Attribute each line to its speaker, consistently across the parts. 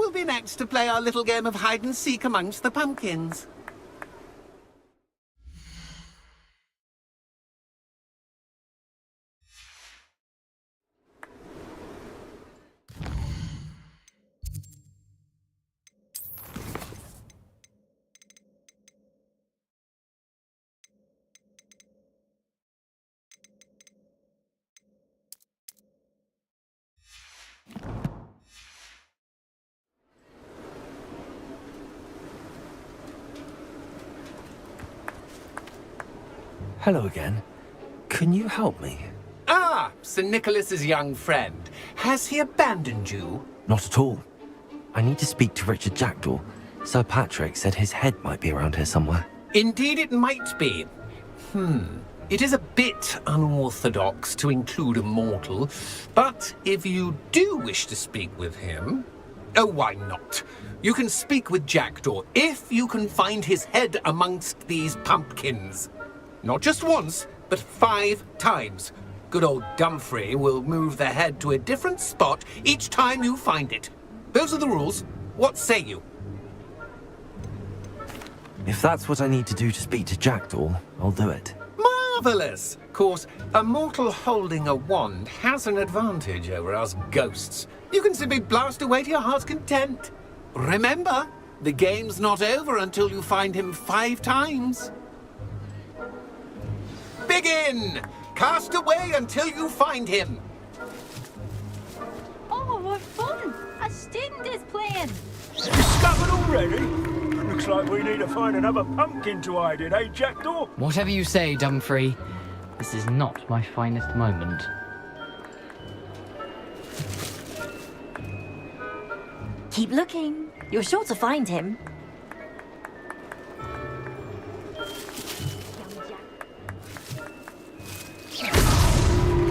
Speaker 1: will be next to play our little game of hide-and-seek amongst the pumpkins?
Speaker 2: Hello again. Can you help me?
Speaker 1: Ah, Sir Nicholas's young friend. Has he abandoned you?
Speaker 2: Not at all. I need to speak to Richard Jackdaw. Sir Patrick said his head might be around here somewhere.
Speaker 1: Indeed it might be. It is a bit unorthodox to include a mortal, but if you do wish to speak with him... Oh, why not? You can speak with Jackdaw if you can find his head amongst these pumpkins. Not just once, but 5 times. Good old Dumfrey will move the head to a different spot each time you find it. Those are the rules. What say you?
Speaker 2: If that's what I need to do to speak to Jackdaw, I'll do it.
Speaker 1: Marvellous! Of course, a mortal holding a wand has an advantage over us ghosts. You can simply blast away to your heart's content. Remember, the game's not over until you find him 5 times. Begin! Cast away until you find him.
Speaker 3: Oh, what fun! A student is playing.
Speaker 4: Discovered already? Looks like we need to find another pumpkin to hide in, eh, Jackdaw?
Speaker 5: Whatever you say, Dumfrey. This is not my finest moment.
Speaker 3: Keep looking. You're sure to find him.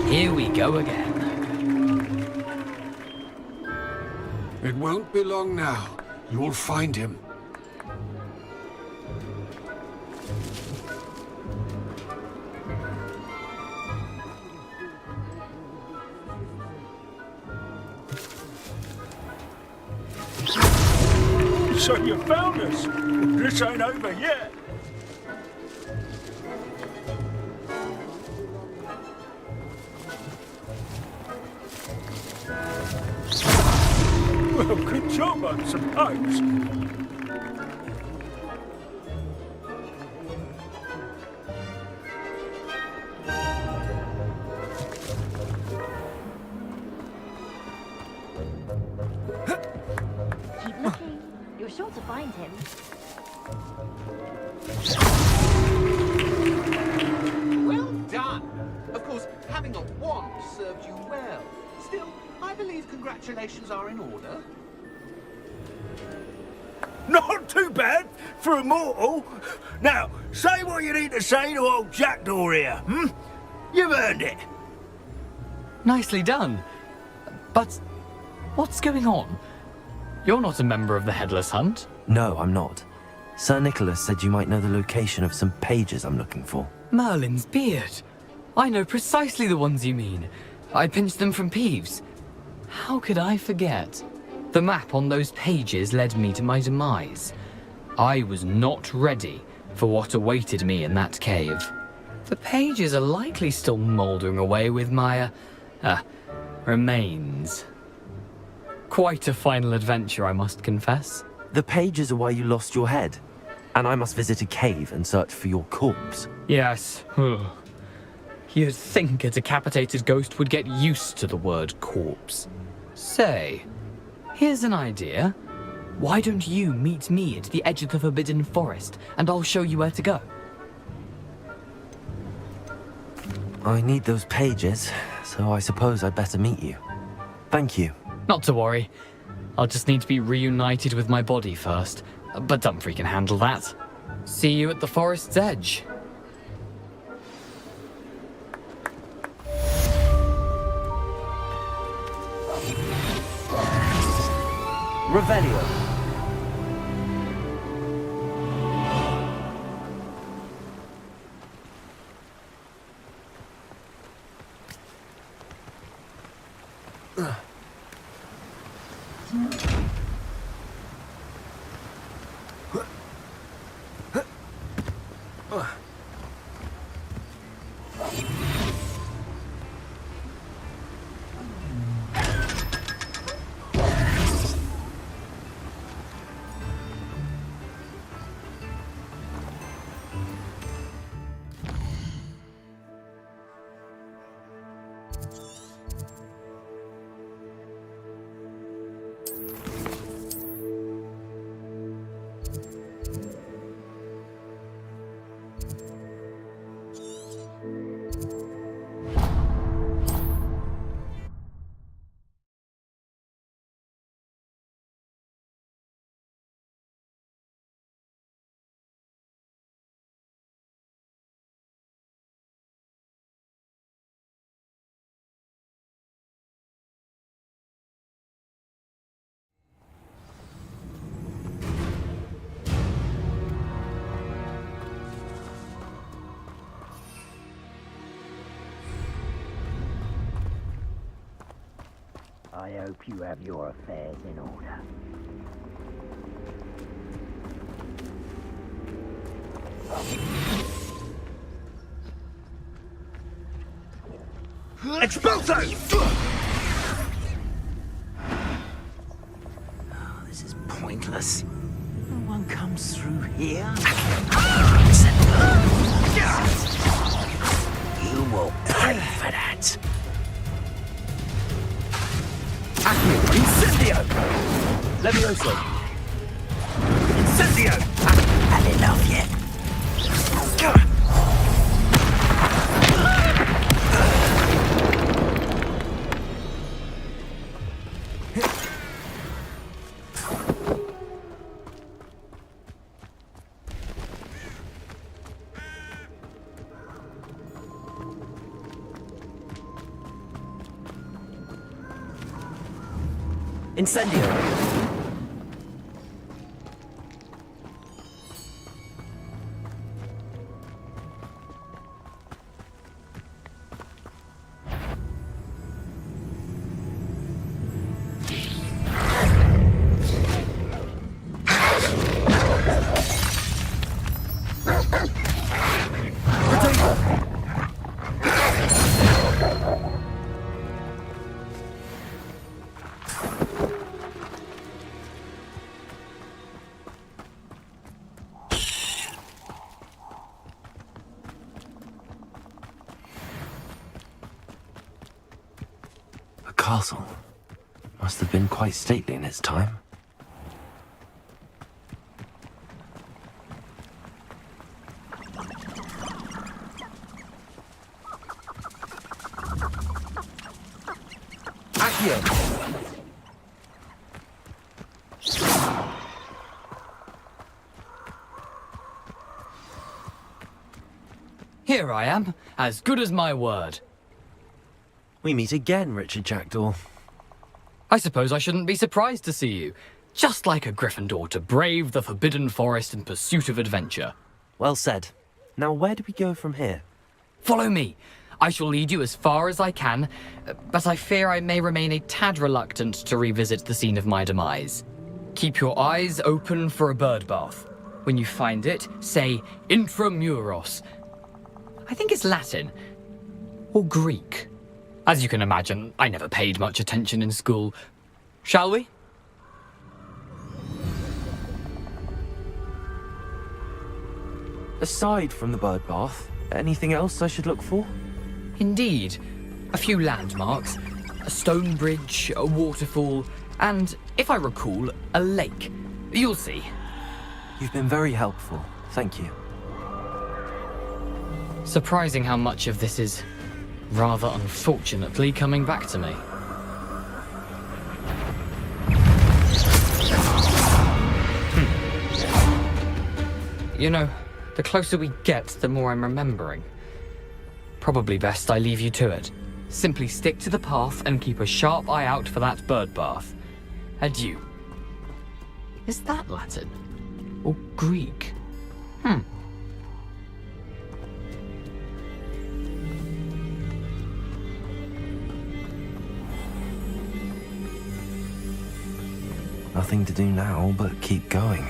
Speaker 5: Here we go again.
Speaker 6: It won't be long now. You'll find him.
Speaker 4: So you found us. This ain't over yet. Well, good job, I suppose.
Speaker 3: Keep looking. You're sure to find him.
Speaker 1: Well done. Of course, having a wand served you well. Still, I believe congratulations are in order.
Speaker 4: Not too bad for a mortal. Now, say what you need to say to old Jackdaw here, You've earned it.
Speaker 5: Nicely done. But what's going on? You're not a member of the Headless Hunt.
Speaker 2: No, I'm not. Sir Nicholas said you might know the location of some pages I'm looking for.
Speaker 5: Merlin's beard. I know precisely the ones you mean. I pinched them from Peeves. How could I forget? The map on those pages led me to my demise. I was not ready for what awaited me in that cave. The pages are likely still mouldering away with my, remains. Quite a final adventure, I must confess.
Speaker 2: The pages are why you lost your head, and I must visit a cave and search for your corpse.
Speaker 5: Yes. You'd think a decapitated ghost would get used to the word corpse. Say, here's an idea. Why don't you meet me at the edge of the Forbidden Forest, and I'll show you where to go?
Speaker 2: I need those pages, so I suppose I'd better meet you. Thank you.
Speaker 5: Not to worry. I'll just need to be reunited with my body first. But Dumfrey can handle that. See you at the forest's edge.
Speaker 2: Revelio.
Speaker 7: I hope you have your affairs in order.
Speaker 4: Expulso!
Speaker 7: Oh, this is pointless. No one comes through here. You will pay for that.
Speaker 4: Incendio!
Speaker 7: Levioso.
Speaker 4: Incendio!
Speaker 7: Had enough yet?
Speaker 2: Incendio! A castle. Must have been quite stately in its time.
Speaker 5: Here I am, as good as my word.
Speaker 2: We meet again, Richard Jackdaw.
Speaker 5: I suppose I shouldn't be surprised to see you. Just like a Gryffindor to brave the Forbidden Forest in pursuit of adventure.
Speaker 2: Well said. Now where do we go from here?
Speaker 5: Follow me. I shall lead you as far as I can, but I fear I may remain a tad reluctant to revisit the scene of my demise. Keep your eyes open for a bird bath. When you find it, say intramuros. I think it's Latin. Or Greek. As you can imagine, I never paid much attention in school. Shall we?
Speaker 2: Aside from the bird bath, anything else I should look for?
Speaker 5: Indeed. A few landmarks, a stone bridge, a waterfall, and, if I recall, a lake. You'll see.
Speaker 2: You've been very helpful. Thank you.
Speaker 5: Surprising how much of this is, rather unfortunately, coming back to me. You know, the closer we get, the more I'm remembering. Probably best I leave you to it. Simply stick to the path and keep a sharp eye out for that bird bath. Adieu. Is that Latin? Or Greek?
Speaker 2: Nothing to do now but keep going.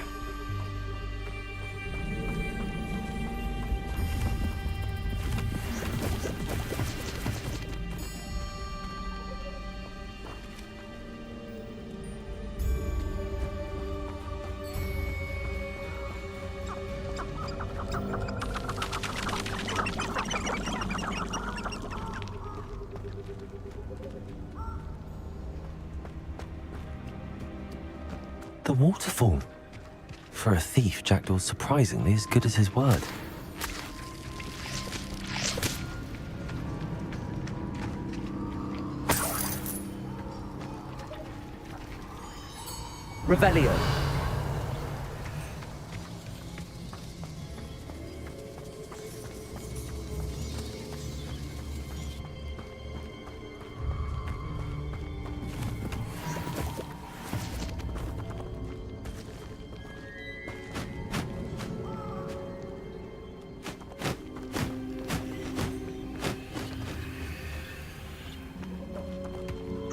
Speaker 2: The waterfall. For a thief, Jackdaw's surprisingly as good as his word.
Speaker 7: Revelio.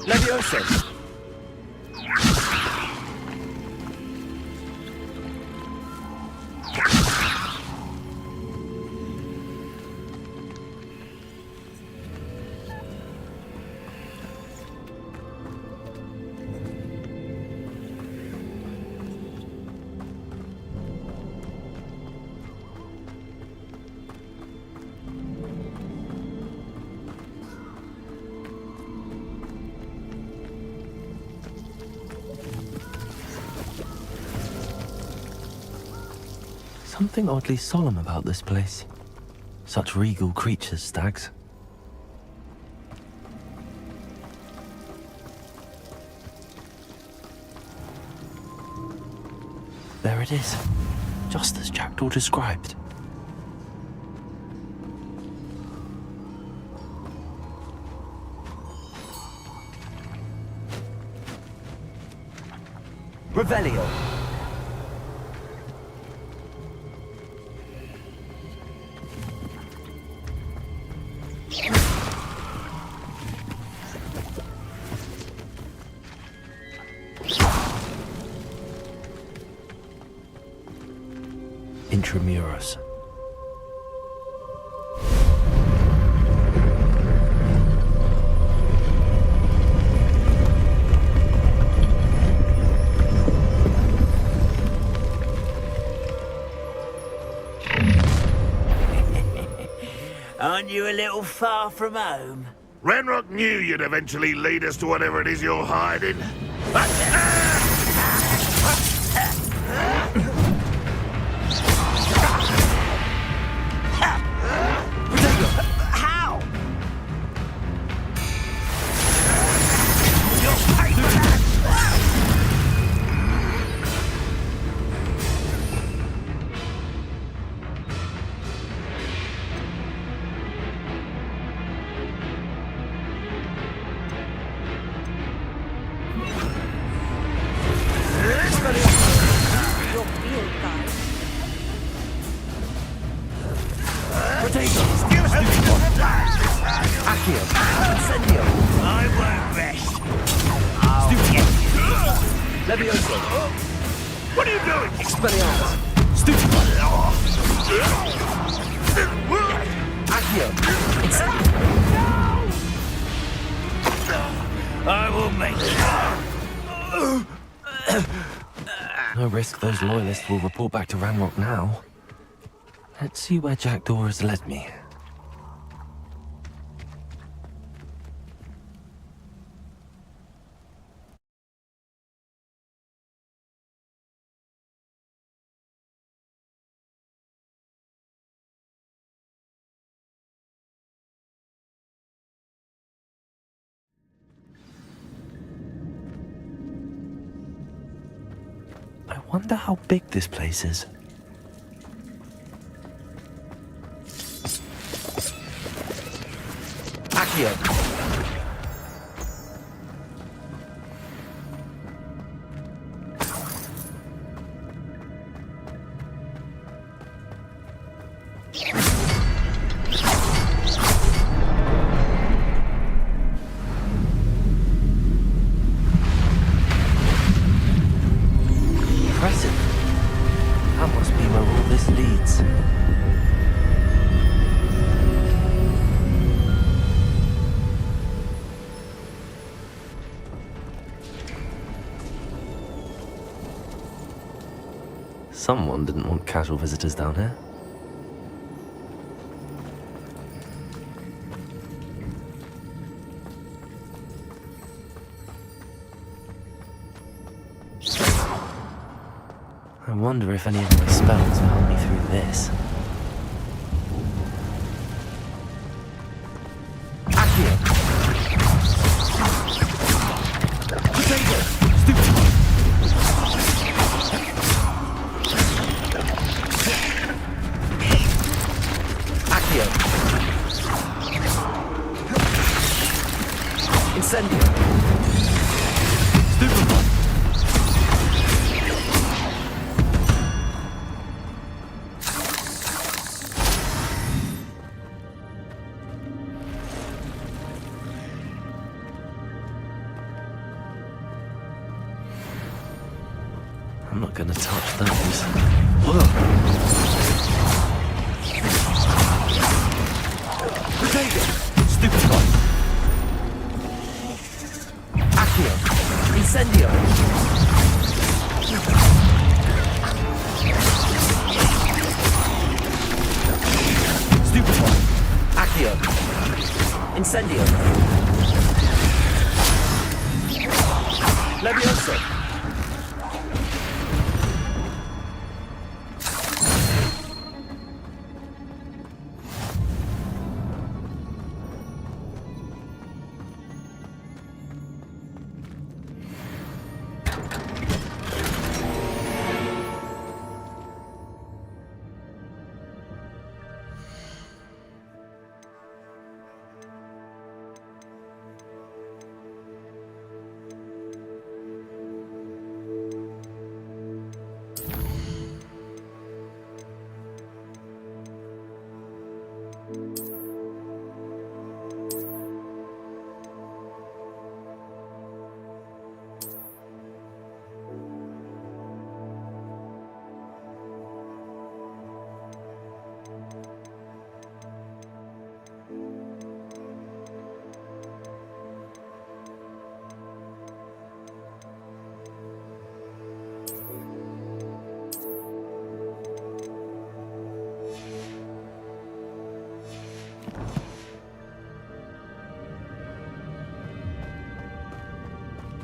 Speaker 2: Levioso! Something oddly solemn about this place. Such regal creatures, stags. There it is, just as Jackdaw described. Revelio. Intramuros.
Speaker 7: Aren't you a little far from home?
Speaker 4: Ranrock knew you'd eventually lead us to whatever it is you're hiding.
Speaker 7: How? I won't rest. I'll get you.
Speaker 2: Levioso!
Speaker 4: What are you doing?
Speaker 2: Expelliarmus! Stupid! Accio!
Speaker 4: I will make it.
Speaker 2: No risk those loyalists will report back to Ranrock now. Let's see where Jackdaw has led me. I wonder how big this place is. Accio! Impressive. That must be where all this leads. Someone didn't want casual visitors down here. I wonder if any of my spells will help me through this. Accio! Potato! Stupid! Accio! Incendio! Stupid! not gonna touch those.
Speaker 7: Potato! Stupid one! Accio! Incendio! Stupid one! Accio! Incendio! Levioso!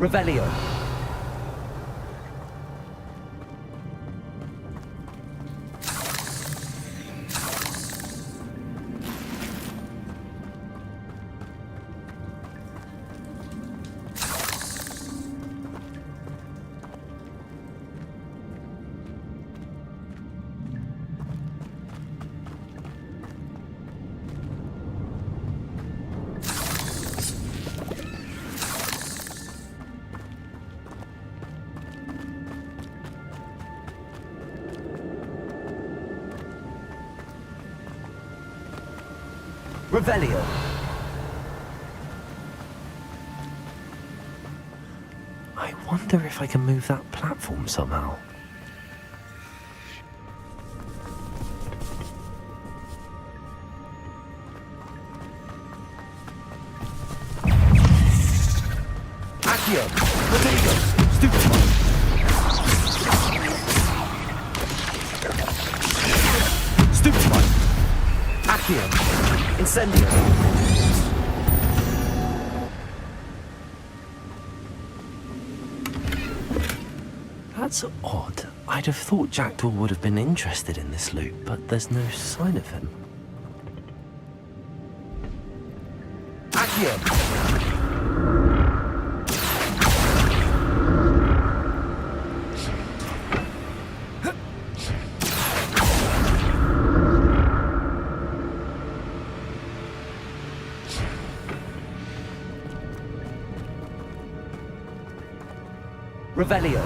Speaker 7: Revelio. Revelio.
Speaker 2: I wonder if I can move that platform somehow.
Speaker 7: Accio. Potato. Stupid one. Stupid one. Accio. Incendio.
Speaker 2: That's odd. I'd have thought Jackdaw would have been interested in this loot, but there's no sign of him.
Speaker 7: Accio. Revelio.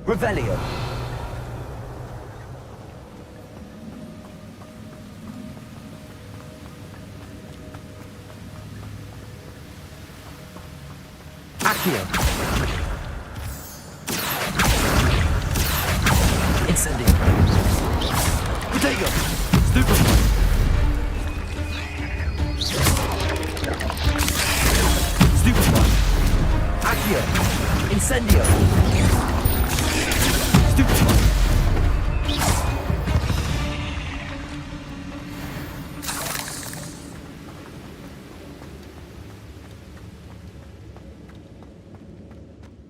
Speaker 7: Revelio. Accio. Incendio. Potato. Stupid. Stupid one. Accio. Incendio. Stupid one.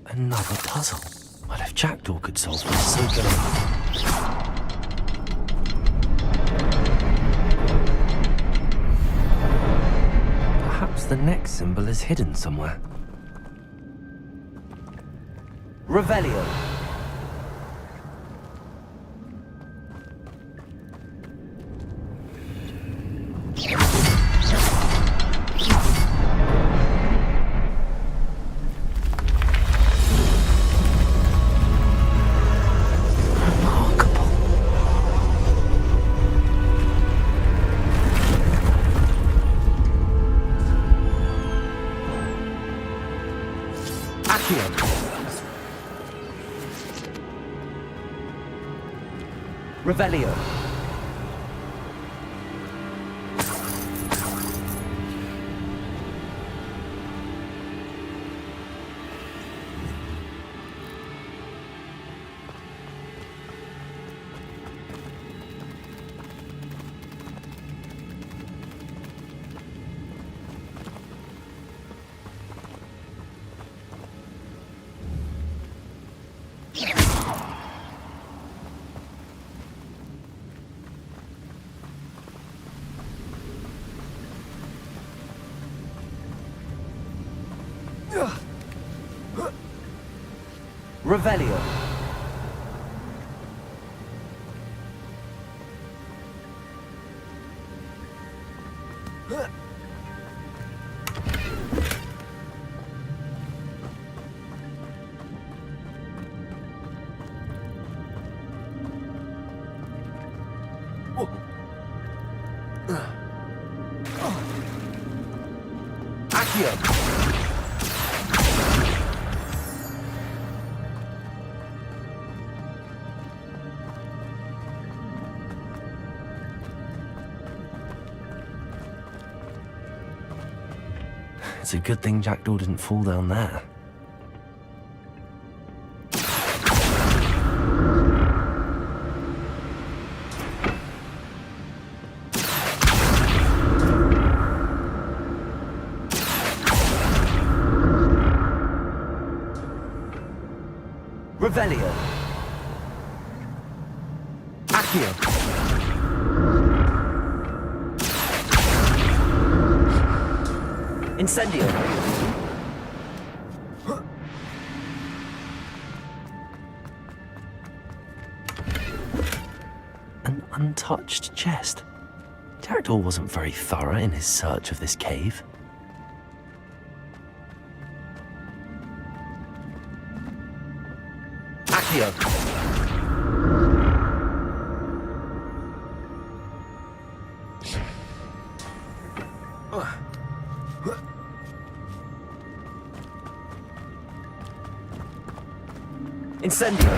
Speaker 2: Another puzzle. Well, if Jackdaw could solve this, so could I. Perhaps the next symbol is hidden somewhere.
Speaker 7: Revelio. Revelio. Revelio. Accio.
Speaker 2: It's a good thing Jackdaw didn't fall down there.
Speaker 7: Revelio. Accio. Incendio.
Speaker 2: An untouched chest. Jackdaw wasn't very thorough in his search of this cave.
Speaker 7: Accio. Incendio.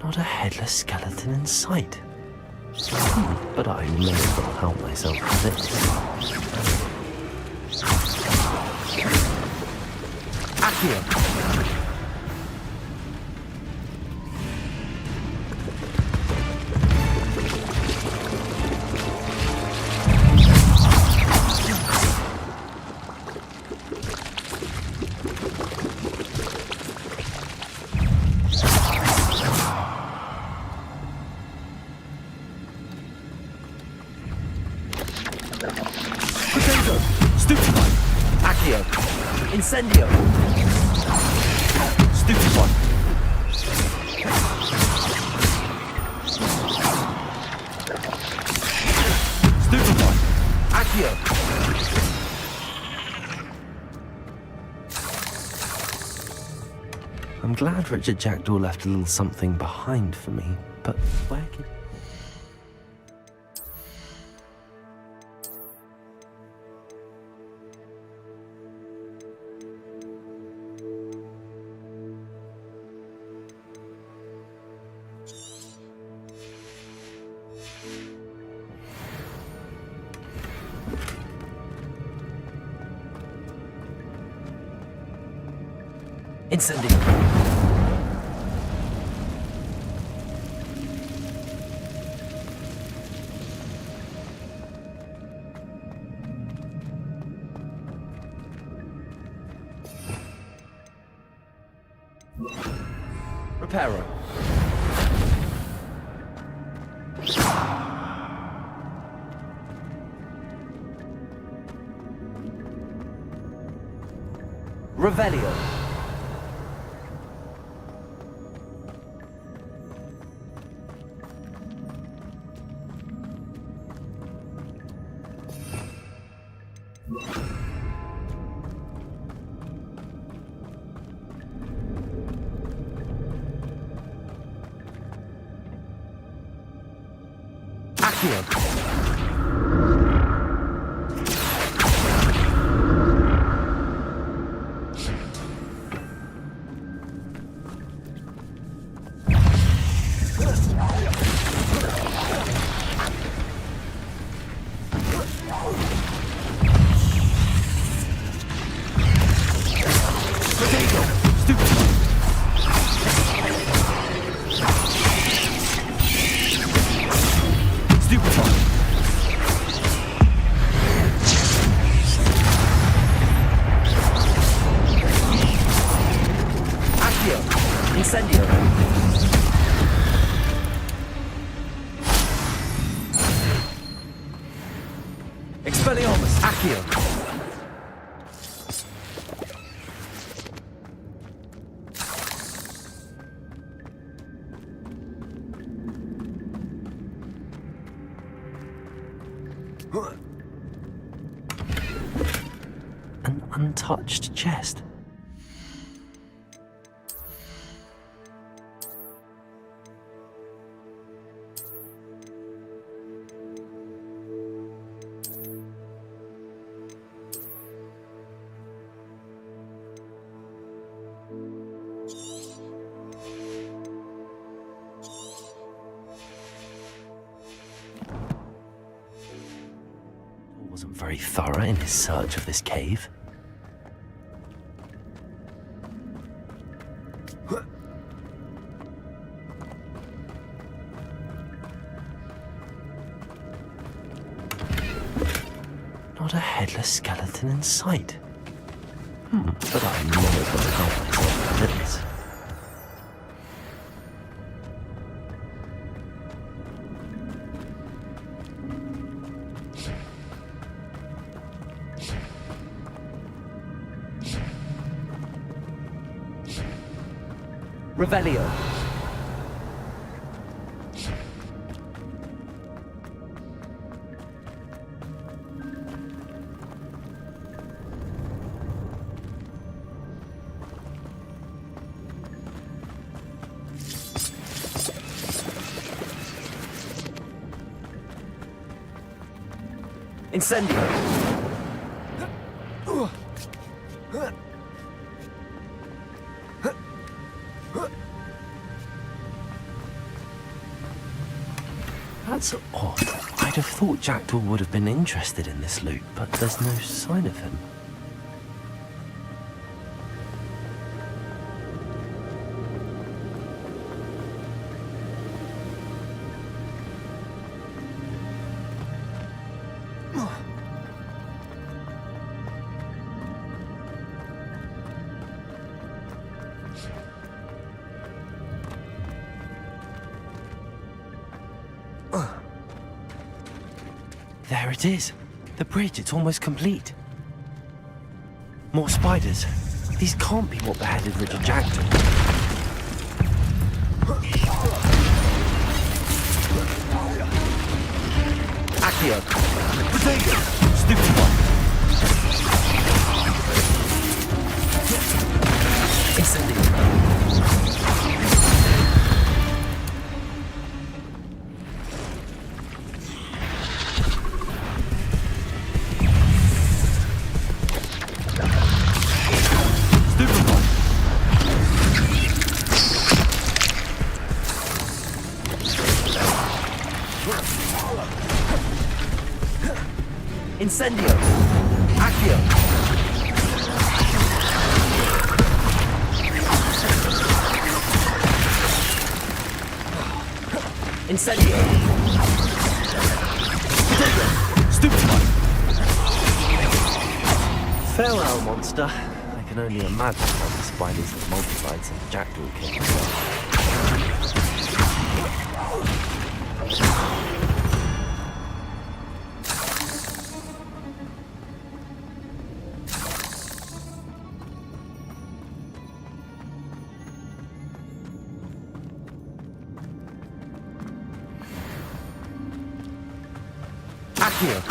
Speaker 2: Not a headless skeleton in sight. But I may as well help myself with it.
Speaker 7: Accio. Accio. Incendio.
Speaker 2: Stupefy. Stupefy.
Speaker 7: Accio.
Speaker 2: I'm glad Richard Jackdaw left a little something behind for me, but where could...
Speaker 7: Incendio.
Speaker 2: Reparo. Revelio. Accio. Incendio. Expelliarmus. Accio. An untouched chest. Wasn't very thorough in his search of this cave. Not a headless skeleton in sight. But I'm never going to help myself with this. Revelio. Incendio. That's odd. I'd have thought Jackdaw would have been interested in this loot, but there's no sign of him. There it is. The bridge, it's almost complete. More spiders. These can't be what beheaded Richard Jackdaw. Accio. Potato. Stupid one. Incendio. Incendio. Accio. Incendio. Potato. Stupid one. Farewell, monster. I can only imagine how the spiders have multiplied since Jackdaw came along. Accio!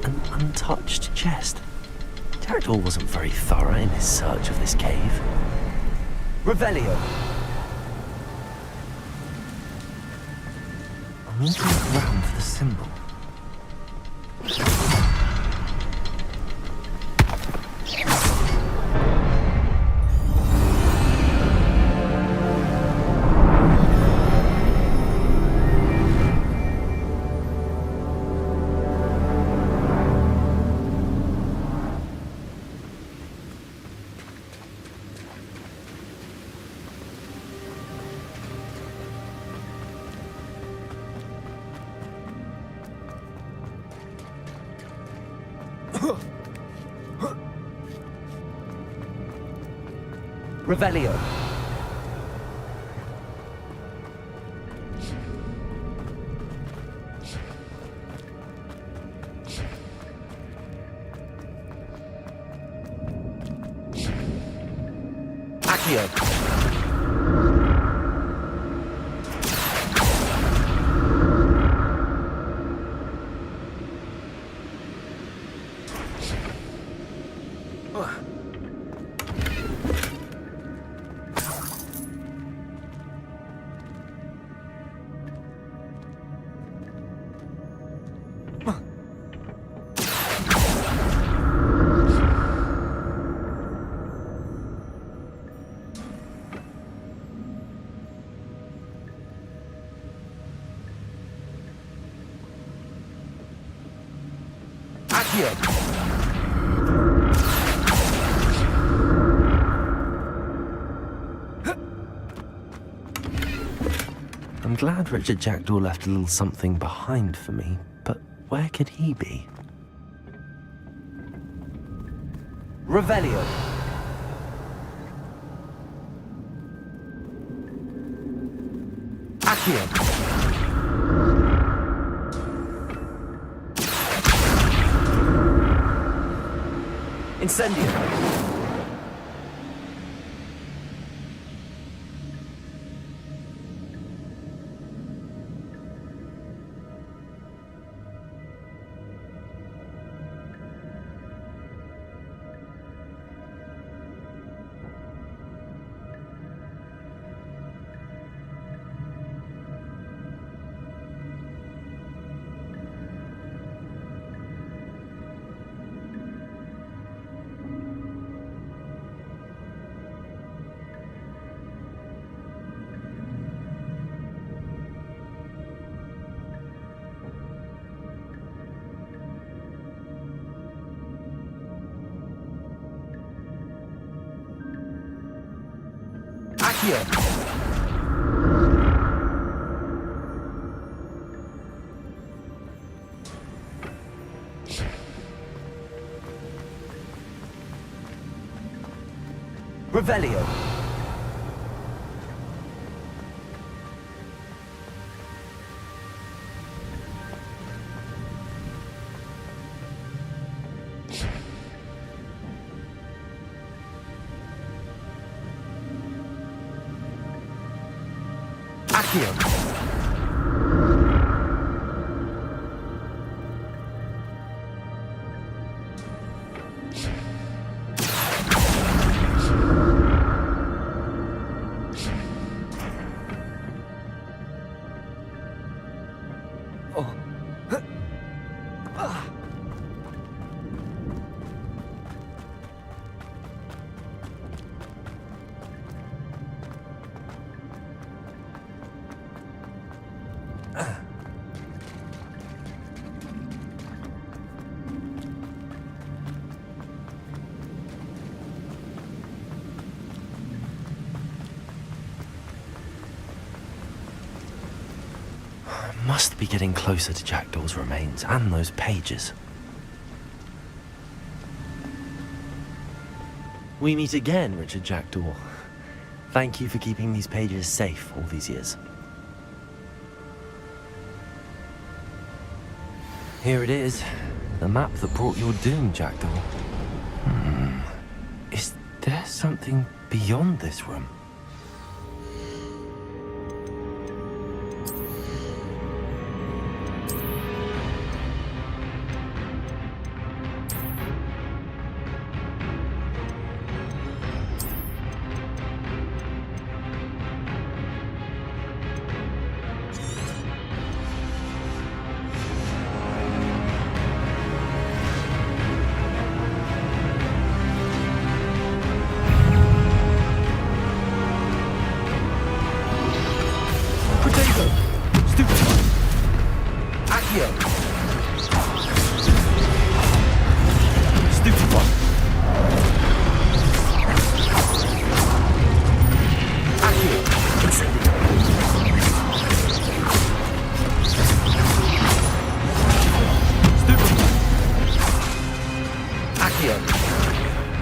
Speaker 2: An untouched chest. Jackdaw wasn't very thorough in his search of this cave. Revelio! I'm looking around for the symbol. Revelio. Accio. I'm glad Richard Jackdaw left a little something behind for me, but where could he be? Revelio. Accio. Incendio. Accio. Revelio. Accio. must be getting closer to Jackdaw's remains and those pages. We meet again, Richard Jackdaw. Thank you for keeping these pages safe all these years. Here it is, the map that brought your doom, Jackdaw. Is there something beyond this room?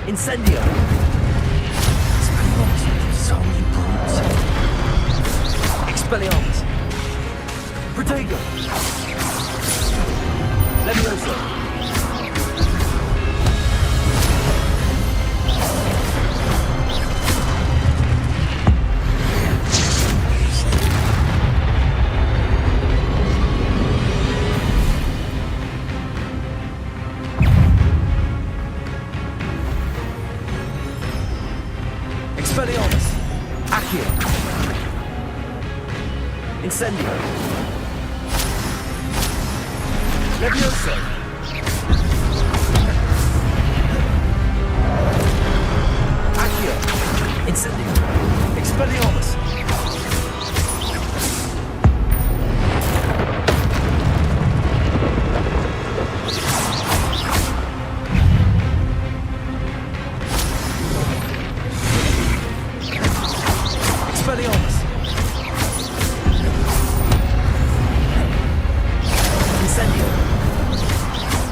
Speaker 2: Incendio! So many brutes. Expelliarmus! Protego! Levioso! Expelliarmus! Accio! Incendio! Levioso! Accio! Incendio! Expelliarmus! Expelliarmus! Incendio!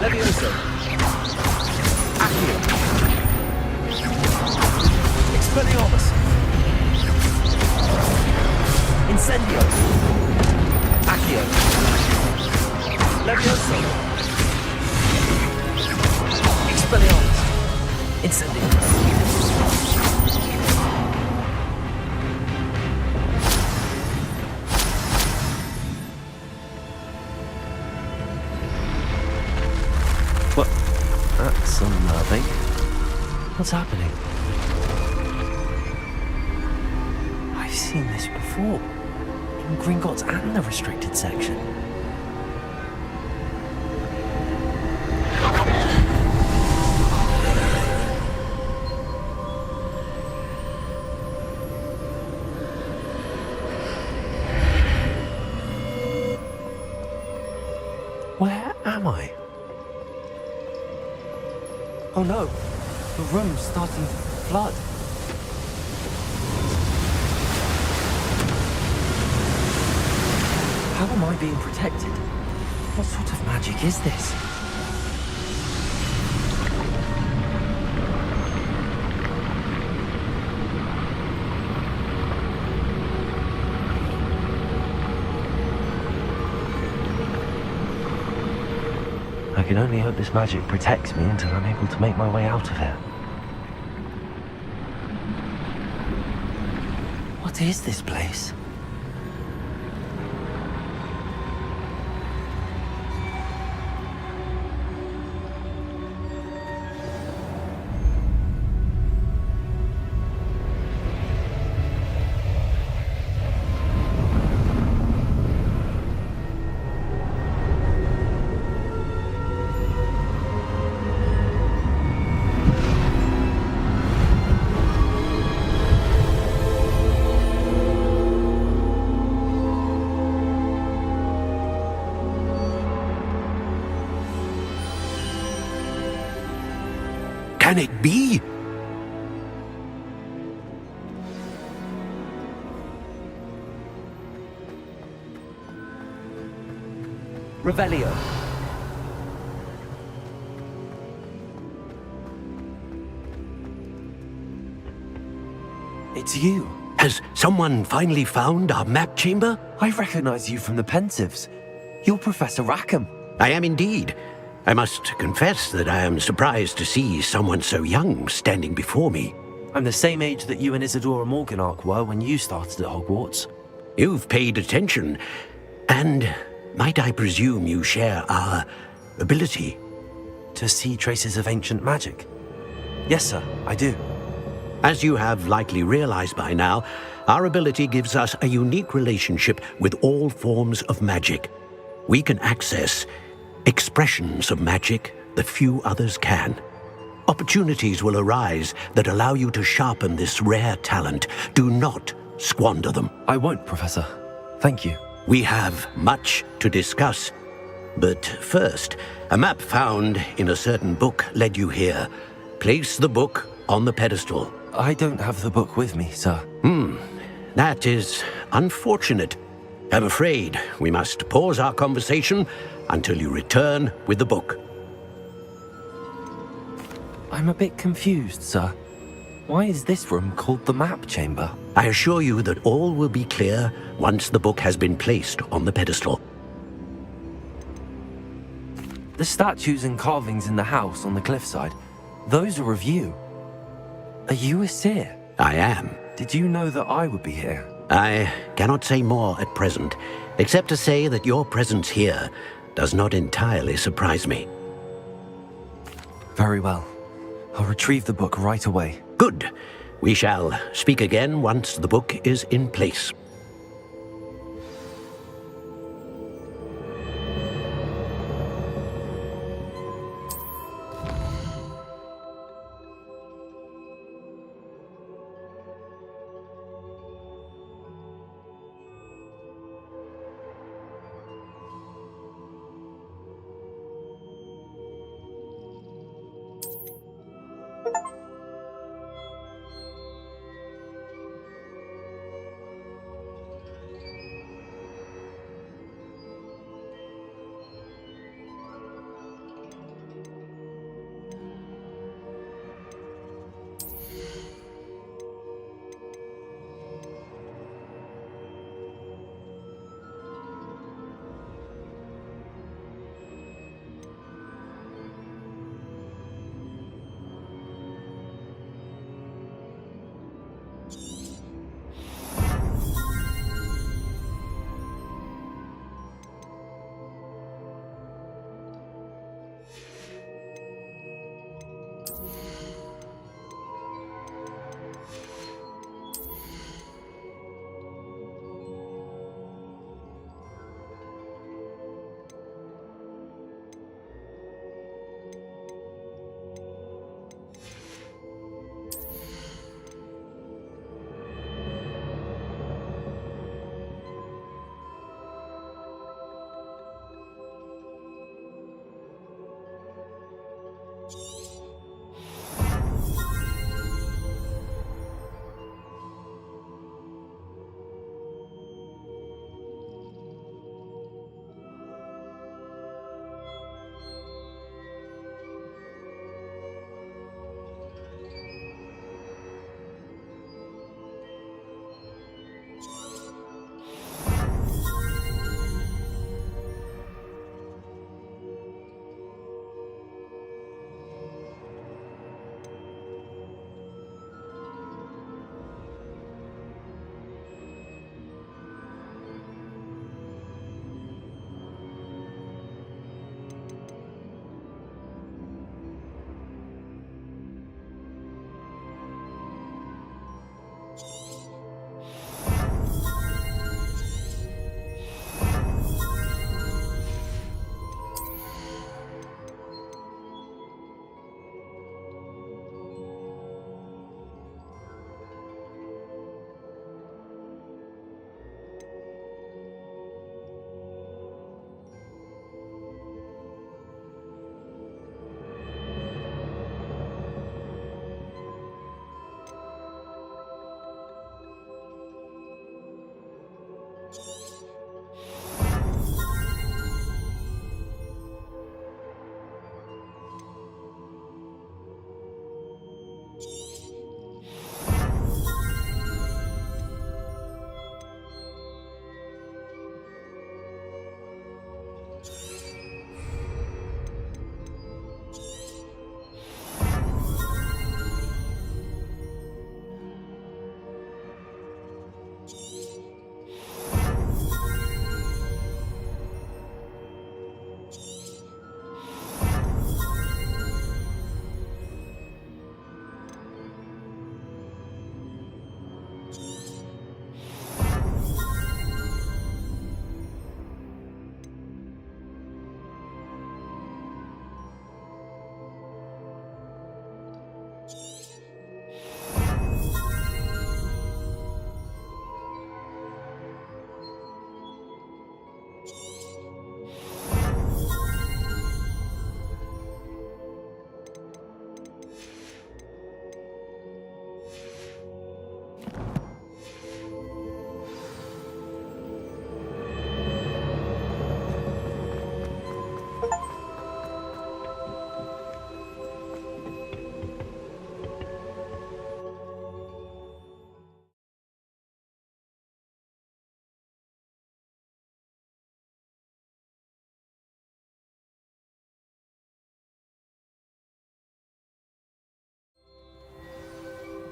Speaker 2: Levioso! Accio! Expelliarmus! Incendio! Accio! Levioso! Expelliarmus! Incendio! What? That's unnerving. What's happening? I've seen this before. In Gringotts and the restricted section. Where am I? Oh no, the room's starting to flood. How am I being protected? What sort of magic is this? I can only hope this magic protects me until I'm able to make my way out of here. What is this place?
Speaker 6: Can it be?
Speaker 2: Revelio. It's you.
Speaker 8: Has someone finally found our map chamber?
Speaker 2: I recognize you from the Pensives. You're Professor Rackham.
Speaker 8: I am indeed. I must confess that I am surprised to see someone so young standing before me.
Speaker 2: I'm the same age that you and Isadora Morganach were when you started at Hogwarts.
Speaker 8: You've paid attention, and might I presume you share our ability?
Speaker 2: To see traces of ancient magic? Yes, sir, I do.
Speaker 8: As you have likely realized by now, our ability gives us a unique relationship with all forms of magic. We can access expressions of magic that few others can. Opportunities will arise that allow you to sharpen this rare talent. Do not squander them.
Speaker 2: I won't, Professor. Thank you.
Speaker 8: We have much to discuss. But first, a map found in a certain book led you here. Place the book on the pedestal.
Speaker 2: I don't have the book with me, sir.
Speaker 8: That is unfortunate. I'm afraid we must pause our conversation until you return with the book.
Speaker 2: I'm a bit confused, sir. Why is this room called the map chamber?
Speaker 8: I assure you that all will be clear once the book has been placed on the pedestal.
Speaker 2: The statues and carvings in the house on the cliffside, those are of you. Are you a seer?
Speaker 8: I am.
Speaker 2: Did you know that I would be here?
Speaker 8: I cannot say more at present, except to say that your presence here does not entirely surprise me.
Speaker 2: Very well. I'll retrieve the book right away.
Speaker 8: Good. We shall speak again once the book is in place.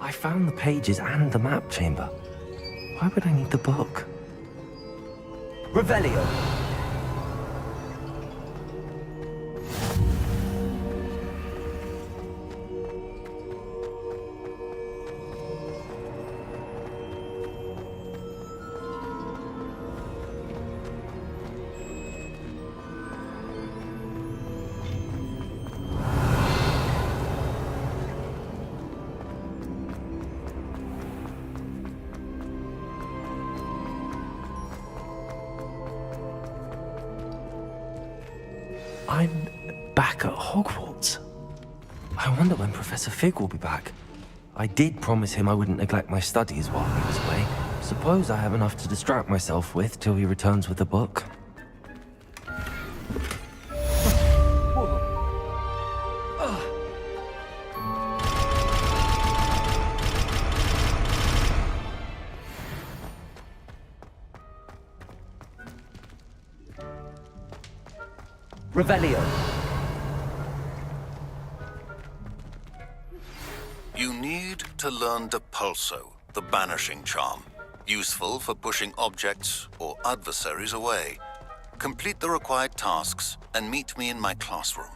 Speaker 2: I found the pages and the map chamber. Why would I need the book?
Speaker 7: Revelio.
Speaker 2: I'm back at Hogwarts. I wonder when Professor Fig will be back. I did promise him I wouldn't neglect my studies while he was away. Suppose I have enough to distract myself with till he returns with the book.
Speaker 7: Revelio.
Speaker 9: You need to learn Depulso, the banishing charm. Useful for pushing objects or adversaries away. Complete the required tasks and meet me in my classroom.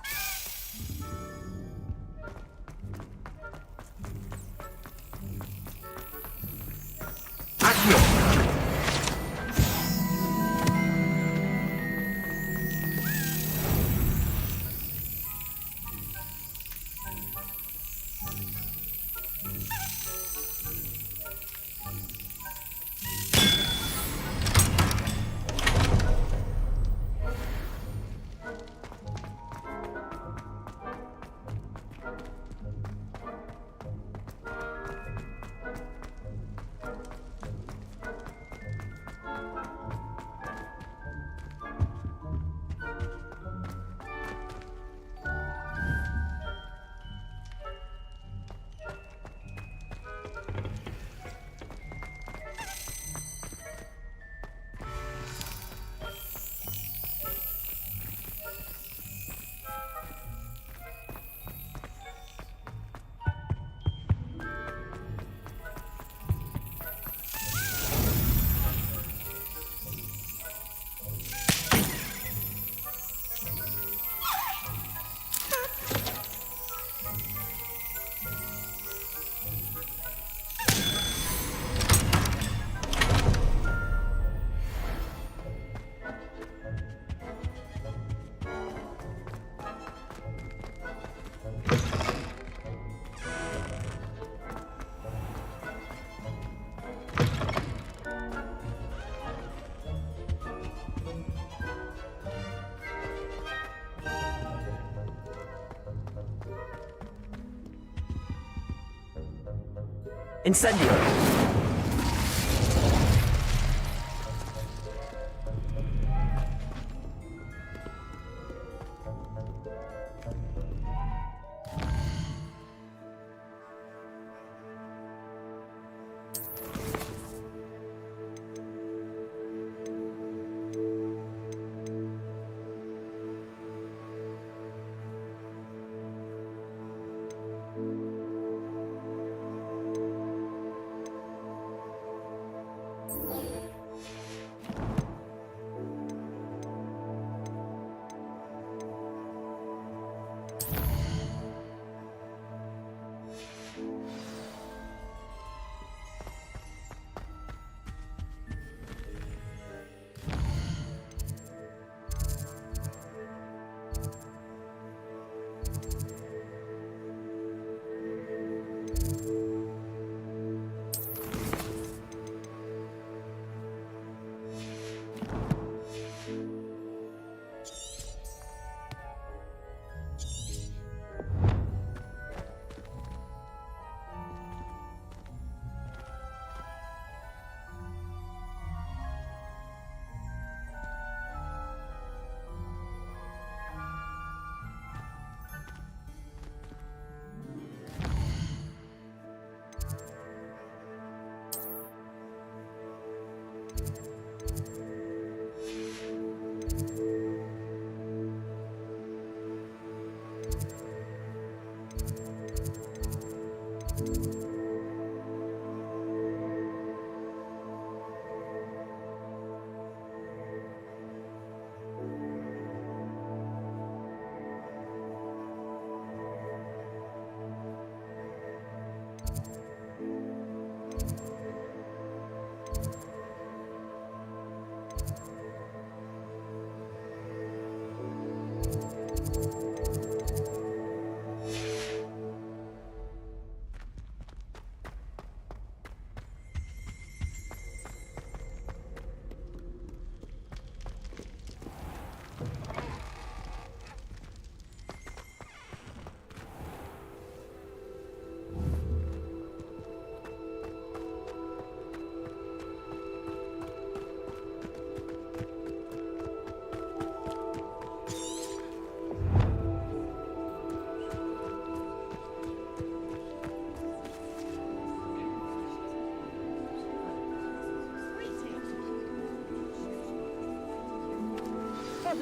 Speaker 7: Incendio.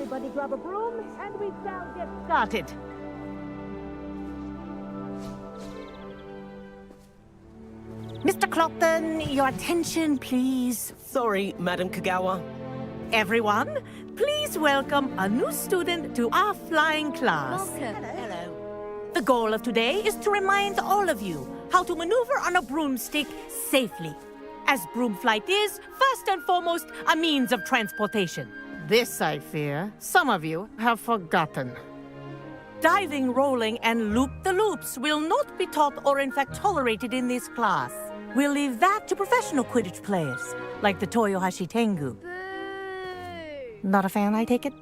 Speaker 10: Everybody grab a broom and we shall get started. Mr. Clopton, your attention, please.
Speaker 11: Sorry, Madam Kagawa.
Speaker 10: Everyone, please welcome a new student to our flying class.
Speaker 3: Hello.
Speaker 10: The goal of today is to remind all of you how to maneuver on a broomstick safely, as broom flight is, first and foremost, a means of transportation. This, I fear, some of you have forgotten. Diving, rolling, and loop-the-loops will not be taught or in fact tolerated in this class. We'll leave that to professional Quidditch players, like the Toyohashi Tengu. Not a fan, I take it?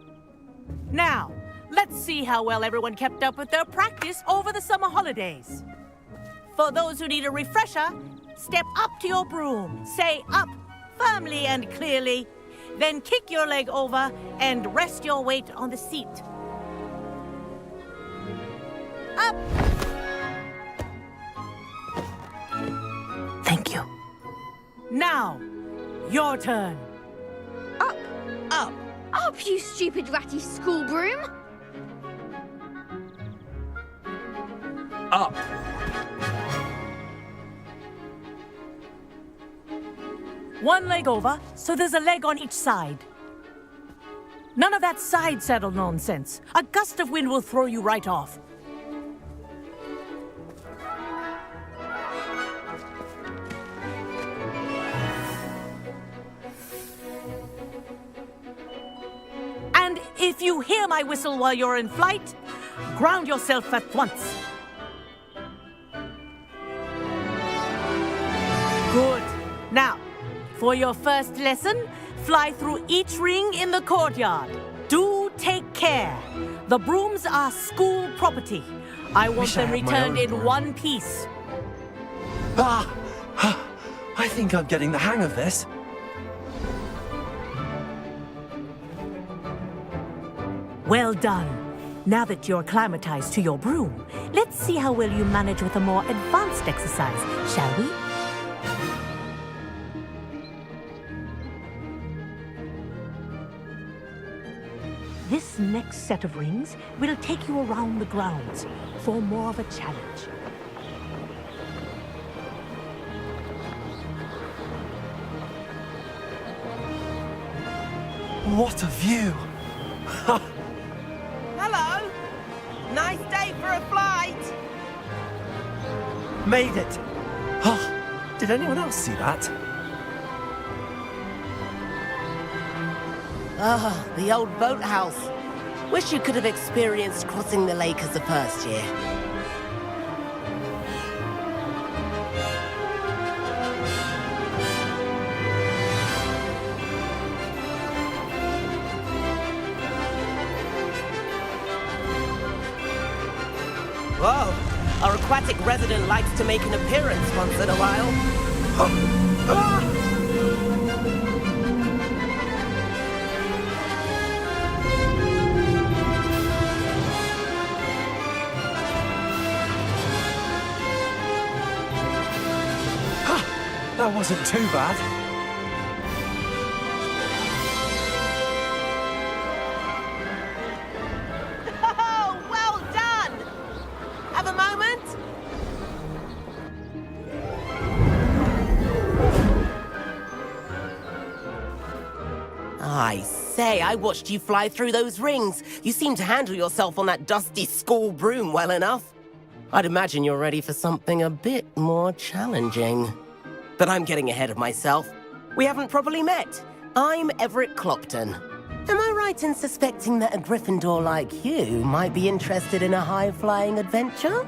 Speaker 10: Now, let's see how well everyone kept up with their practice over the summer holidays. For those who need a refresher, step up to your broom, say up firmly and clearly, then kick your leg over and rest your weight on the seat. Up! Thank you. Now, your turn.
Speaker 3: Up.
Speaker 10: Up.
Speaker 3: Up, you stupid ratty school broom.
Speaker 2: Up.
Speaker 10: One leg over, so there's a leg on each side. None of that side saddle nonsense. A gust of wind will throw you right off. And if you hear my whistle while you're in flight, ground yourself at once. Good. Now, for your first lesson, fly through each ring in the courtyard. Do take care. The brooms are school property. I want
Speaker 2: Wish I
Speaker 10: them
Speaker 2: had my
Speaker 10: returned
Speaker 2: own
Speaker 10: in
Speaker 2: broom.
Speaker 10: one piece.
Speaker 2: I think I'm getting the hang of this.
Speaker 10: Well done. Now that you're acclimatized to your broom, let's see how well you manage with a more advanced exercise, shall we? This next set of rings will take you around the grounds for more of a challenge.
Speaker 2: What a view!
Speaker 11: Hello. Nice day for a flight.
Speaker 2: Made it! Oh, did anyone else see that?
Speaker 11: Ah, the old boathouse. Wish you could have experienced crossing the lake as a first year. Whoa, our aquatic resident likes to make an appearance once in a while.
Speaker 2: That wasn't too bad.
Speaker 11: Oh, well done! Have a moment? I say, I watched you fly through those rings. You seem to handle yourself on that dusty school broom well enough. I'd imagine you're ready for something a bit more challenging. But I'm getting ahead of myself. We haven't properly met. I'm Everett Clopton. Am I right in suspecting that a Gryffindor like you might be interested in a high-flying adventure?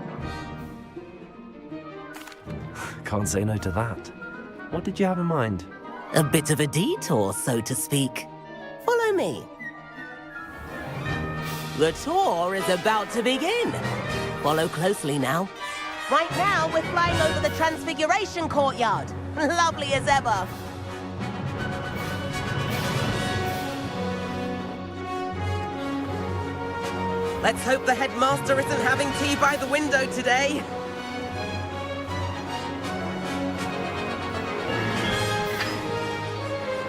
Speaker 2: Can't say no to that. What did you have in mind?
Speaker 11: A bit of a detour, so to speak. Follow me. The tour is about to begin. Follow closely now. Right now, we're flying over the Transfiguration Courtyard. Lovely as ever. Let's hope the headmaster isn't having tea by the window today.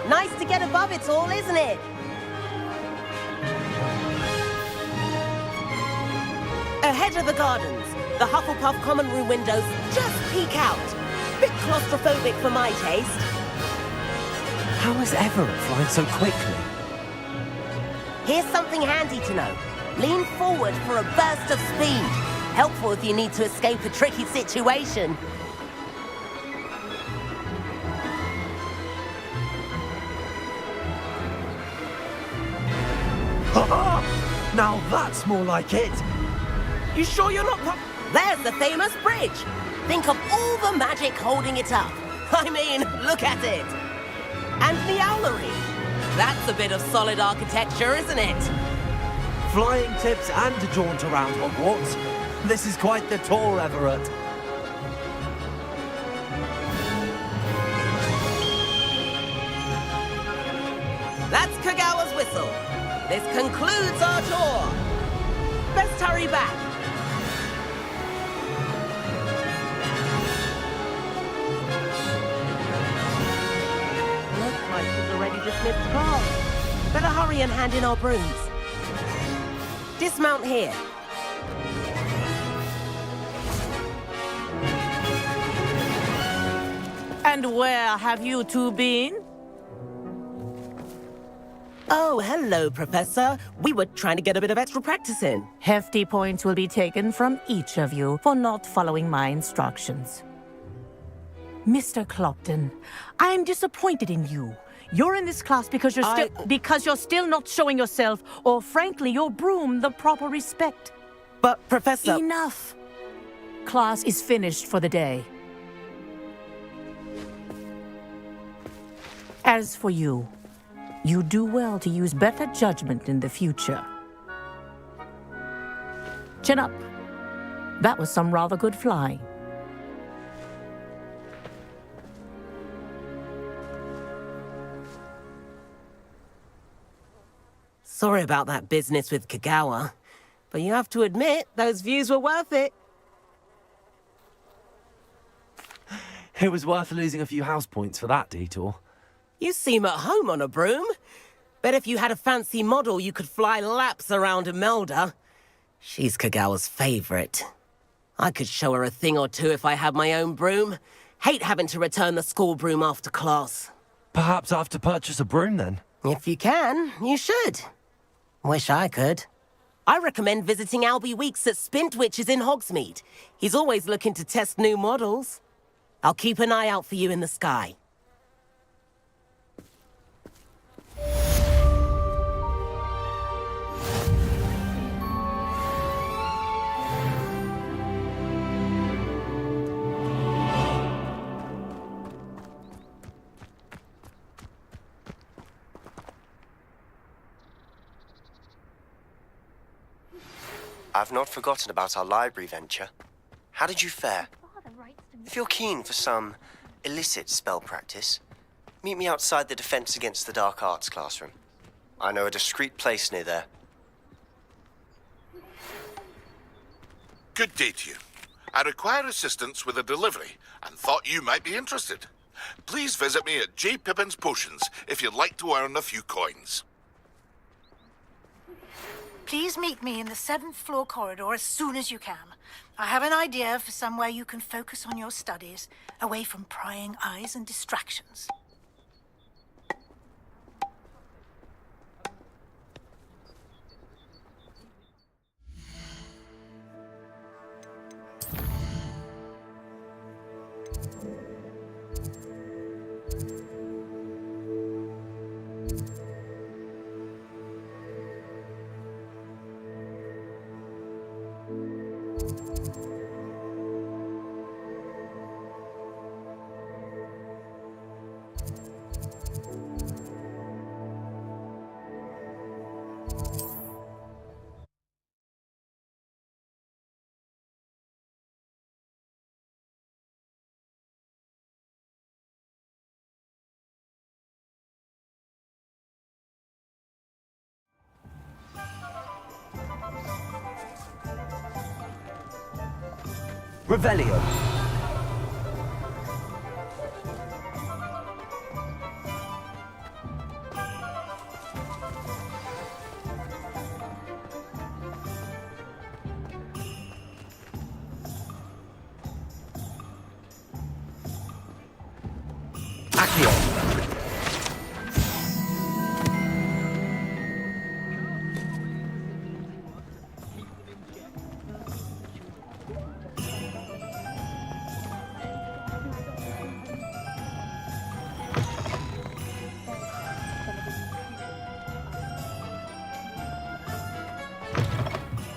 Speaker 11: Nice to get above it all, isn't it? Ahead of the gardens, the Hufflepuff common room windows just peek out. Bit claustrophobic for my taste.
Speaker 2: How is Everett flying so quickly?
Speaker 11: Here's something handy to know. Lean forward for a burst of speed. Helpful if you need to escape a tricky situation.
Speaker 2: Now that's more like it.
Speaker 11: You sure you're not There's the famous bridge. Think of all the magic holding it up. I mean, look at it. And the owlery. That's a bit of solid architecture, isn't it?
Speaker 2: Flying tips and a jaunt around Hogwarts. This is quite the tour, Everett.
Speaker 11: That's Kagawa's whistle. This concludes our tour. Best hurry back. Looks like she's already dismissed class. Better hurry and hand in our brooms. Dismount here.
Speaker 10: And where have you two been?
Speaker 11: Oh, hello, Professor. We were trying to get a bit of extra practice in.
Speaker 10: Hefty points will be taken from each of you for not following my instructions. Mr. Clopton, I'm disappointed in you. You're in this class because you're still not showing yourself, or frankly, your broom the proper respect.
Speaker 11: But, Professor...
Speaker 10: Enough. Class is finished for the day. As for you, you do well to use better judgment in the future. Chin up. That was some rather good flying.
Speaker 11: Sorry about that business with Kagawa, but you have to admit, those views were worth it.
Speaker 2: It was worth losing a few house points for that detour.
Speaker 11: You seem at home on a broom. Bet if you had a fancy model, you could fly laps around Imelda. She's Kagawa's favorite. I could show her a thing or two if I had my own broom. Hate having to return the school broom after class.
Speaker 2: Perhaps I have to purchase a broom then?
Speaker 11: If you can, you should. Wish I could. I recommend visiting Albie Weeks at Spintwitches in Hogsmeade. He's always looking to test new models. I'll keep an eye out for you in the sky.
Speaker 12: I've not forgotten about our library venture. How did you fare? If you're keen for some illicit spell practice, meet me outside the Defense Against the Dark Arts classroom. I know a discreet place near there.
Speaker 13: Good day to you. I require assistance with a delivery and thought you might be interested. Please visit me at J. Pippin's Potions if you'd like to earn a few coins.
Speaker 14: Please meet me in the 7th floor corridor as soon as you can. I have an idea for somewhere you can focus on your studies, away from prying eyes and distractions.
Speaker 2: Revelio.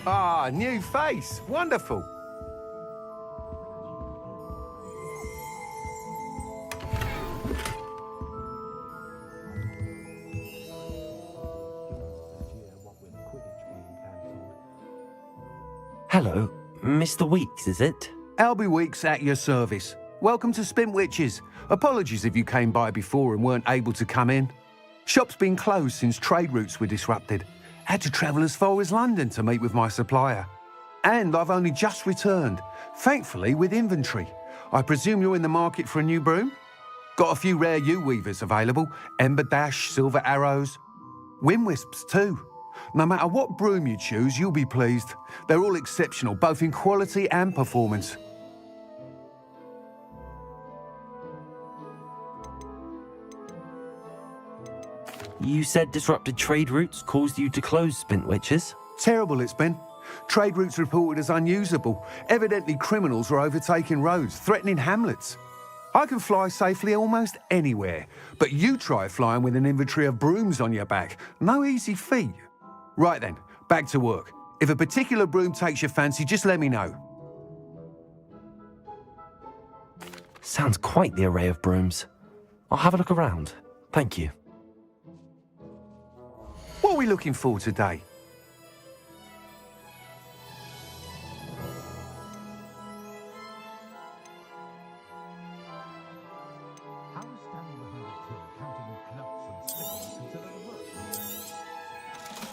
Speaker 1: Ah, new face. Wonderful.
Speaker 2: Hello, Mr. Weeks, is it?
Speaker 15: Albie Weeks at your service. Welcome to Spintwitches. Apologies if you came by before and weren't able to come in. Shop's been closed since trade routes were disrupted. Had to travel as far as London to meet with my supplier. And I've only just returned, thankfully with inventory. I presume you're in the market for a new broom? Got a few rare U-weavers available, Ember Dash, Silver Arrows, Wind Wisps too. No matter what broom you choose, you'll be pleased. They're all exceptional, both in quality and performance.
Speaker 2: You said disrupted trade routes caused you to close Spintwitches?
Speaker 15: Terrible it's been. Trade routes reported as unusable. Evidently criminals were overtaking roads, threatening hamlets. I can fly safely almost anywhere, but you try flying with an inventory of brooms on your back. No easy feat. Right then, back to work. If a particular broom takes your fancy, just let me know.
Speaker 2: Sounds quite the array of brooms. I'll have a look around. Thank you.
Speaker 15: What are we looking for today?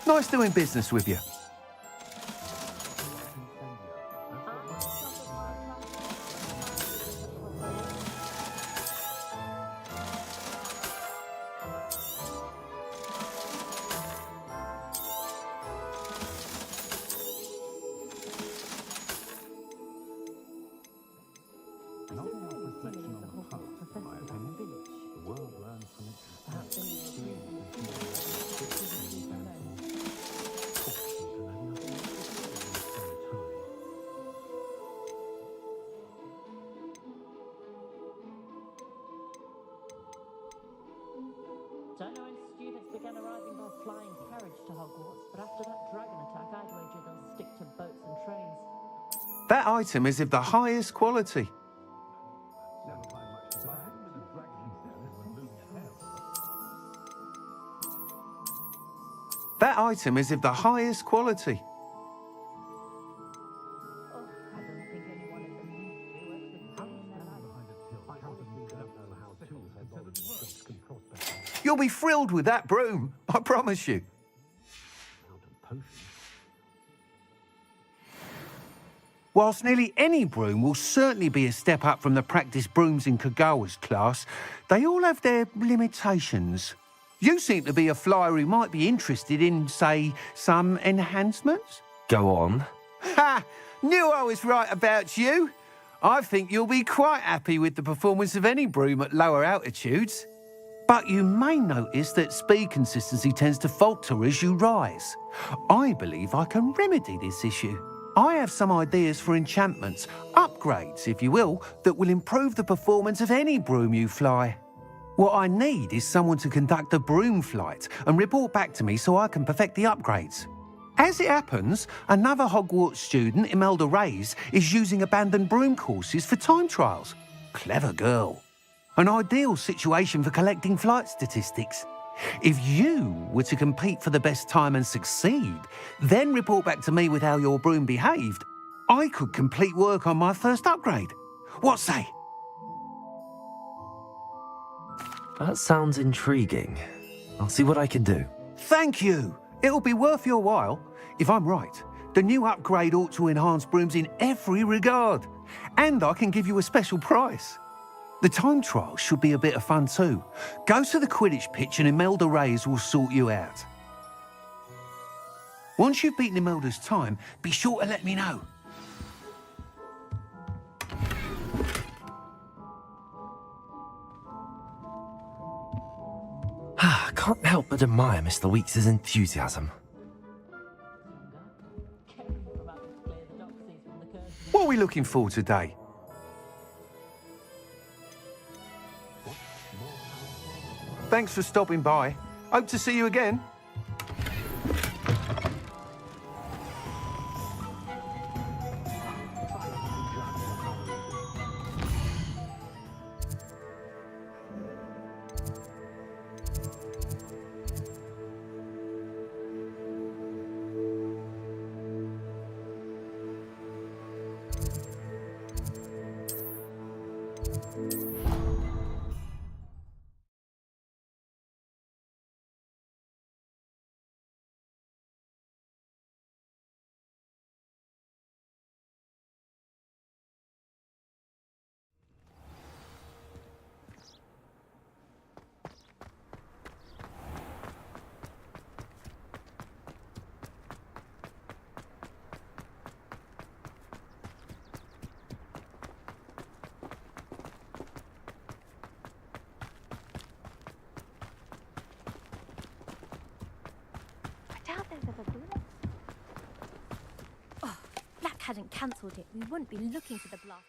Speaker 15: Nice doing business with you.
Speaker 16: Don't know when students began arriving by flying carriage to Hogwarts, but after that dragon attack, I'd wager they'll stick to boats and trains.
Speaker 15: That item is of the highest quality. That item is of the highest quality. You'll be thrilled with that broom, I promise you. Whilst nearly any broom will certainly be a step up from the practice brooms in Kagawa's class, they all have their limitations. You seem to be a flyer who might be interested in, say, some enhancements?
Speaker 2: Go on.
Speaker 15: Ha! Knew I was right about you. I think you'll be quite happy with the performance of any broom at lower altitudes. But you may notice that speed consistency tends to falter as you rise. I believe I can remedy this issue. I have some ideas for enchantments, upgrades, if you will, that will improve the performance of any broom you fly. What I need is someone to conduct a broom flight and report back to me so I can perfect the upgrades. As it happens, another Hogwarts student, Imelda Reyes, is using abandoned broom courses for time trials. Clever girl. An ideal situation for collecting flight statistics. If you were to compete for the best time and succeed, then report back to me with how your broom behaved, I could complete work on my first upgrade. What say?
Speaker 2: That sounds intriguing. I'll see what I can do.
Speaker 15: Thank you. It'll be worth your while. If I'm right, the new upgrade ought to enhance brooms in every regard. And I can give you a special price. The time trial should be a bit of fun too. Go to the Quidditch pitch and Imelda Reyes will sort you out. Once you've beaten Imelda's time, be sure to let me know.
Speaker 2: I can't help but admire Mr. Weeks' enthusiasm.
Speaker 15: What are we looking for today? Thanks for stopping by. Hope to see you again.
Speaker 17: hadn't cancelled it, we wouldn't be looking for the blast.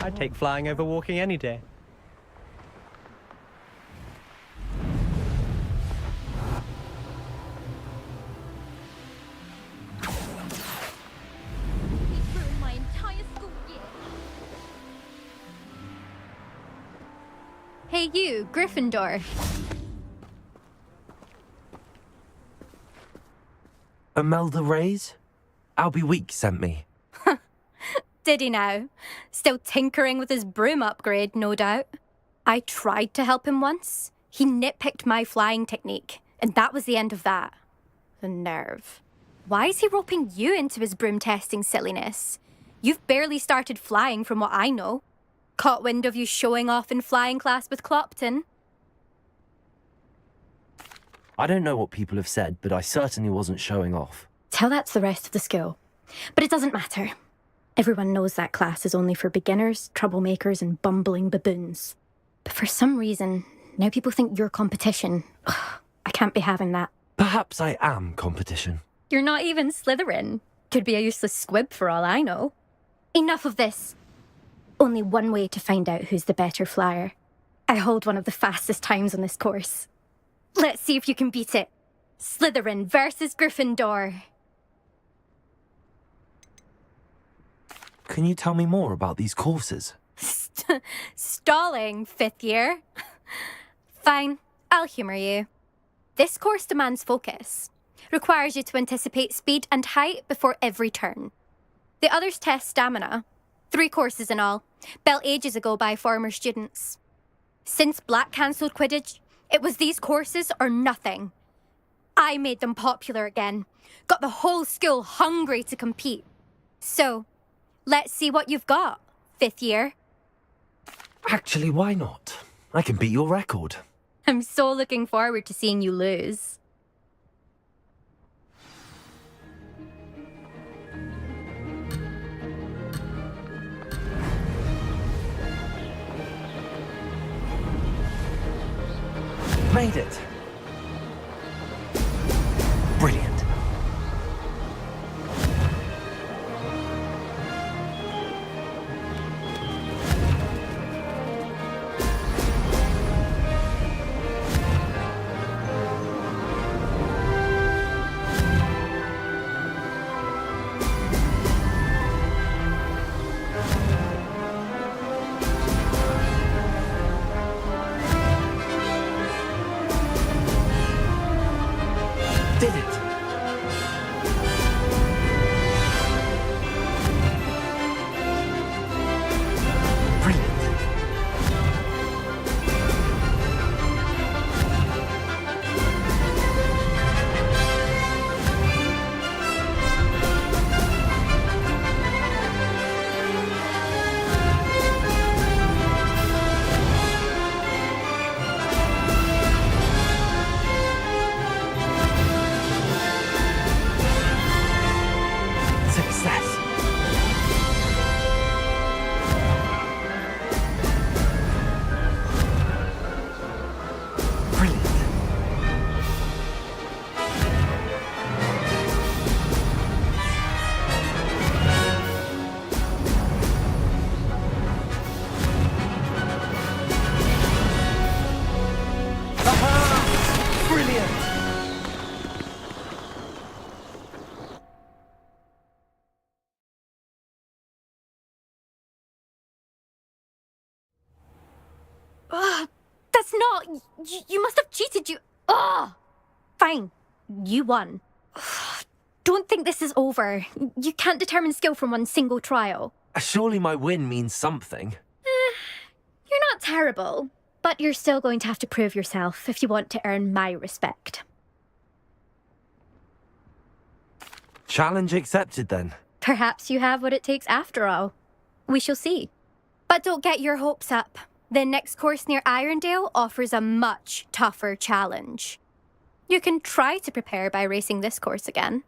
Speaker 18: I'd take flying over walking any day.
Speaker 17: You've ruined my entire school year. Hey you, Gryffindor.
Speaker 2: Imelda Reyes? Albie Week sent me.
Speaker 17: Did he now? Still tinkering with his broom upgrade, no doubt. I tried to help him once. He nitpicked my flying technique, and that was the end of that. The nerve. Why is he roping you into his broom testing silliness? You've barely started flying from what I know. Caught wind of you showing off in flying class with Clopton.
Speaker 2: I don't know what people have said, but I certainly wasn't showing off.
Speaker 17: Tell that to the rest of the school. But it doesn't matter. Everyone knows that class is only for beginners, troublemakers, and bumbling baboons. But for some reason, now people think you're competition. Ugh, I can't be having that.
Speaker 2: Perhaps I am competition.
Speaker 17: You're not even Slytherin. Could be a useless squib for all I know. Enough of this. Only one way to find out who's the better flyer. I hold one of the fastest times on this course. Let's see if you can beat it. Slytherin versus Gryffindor.
Speaker 2: Can you tell me more about these courses?
Speaker 17: Stalling, fifth year. Fine, I'll humour you. This course demands focus. Requires you to anticipate speed and height before every turn. The others test stamina. 3 courses in all, built ages ago by former students. Since Black cancelled Quidditch, it was these courses or nothing. I made them popular again. Got the whole school hungry to compete. So, let's see what you've got, fifth year.
Speaker 2: Actually, why not? I can beat your record.
Speaker 17: I'm so looking forward to seeing you lose.
Speaker 2: Made it. Brilliant. Did it! Brilliant. Success. Brilliant. Aha! Brilliant.
Speaker 17: Ugh, that's not... You must have cheated, you... Ugh! Fine. You won. Ugh, don't think this is over. You can't determine skill from one single trial.
Speaker 2: Surely my win means something.
Speaker 17: You're not terrible, but you're still going to have to prove yourself if you want to earn my respect.
Speaker 2: Challenge accepted then.
Speaker 17: Perhaps you have what it takes after all. We shall see. But don't get your hopes up. The next course near Irondale offers a much tougher challenge. You can try to prepare by racing this course again.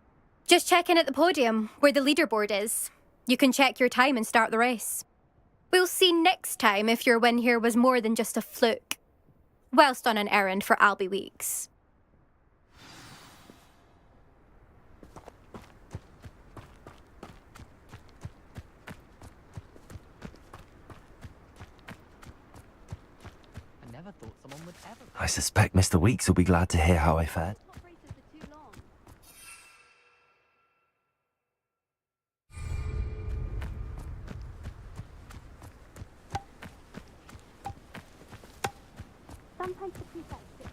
Speaker 17: Just check in at the podium, where the leaderboard is. You can check your time and start the race. We'll see next time if your win here was more than just a fluke, whilst on an errand for Albie Weeks.
Speaker 2: I suspect Mr. Weeks will be glad to hear how I fared.
Speaker 17: Sometimes the prefects get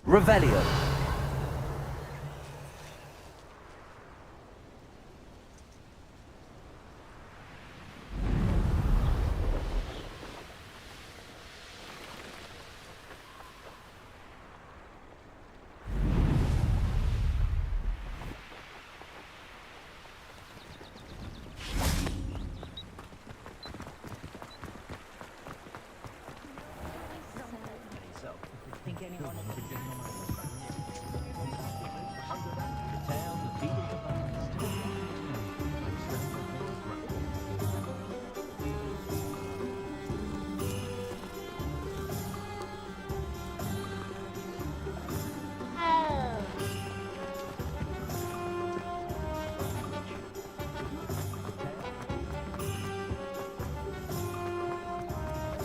Speaker 2: Revelio.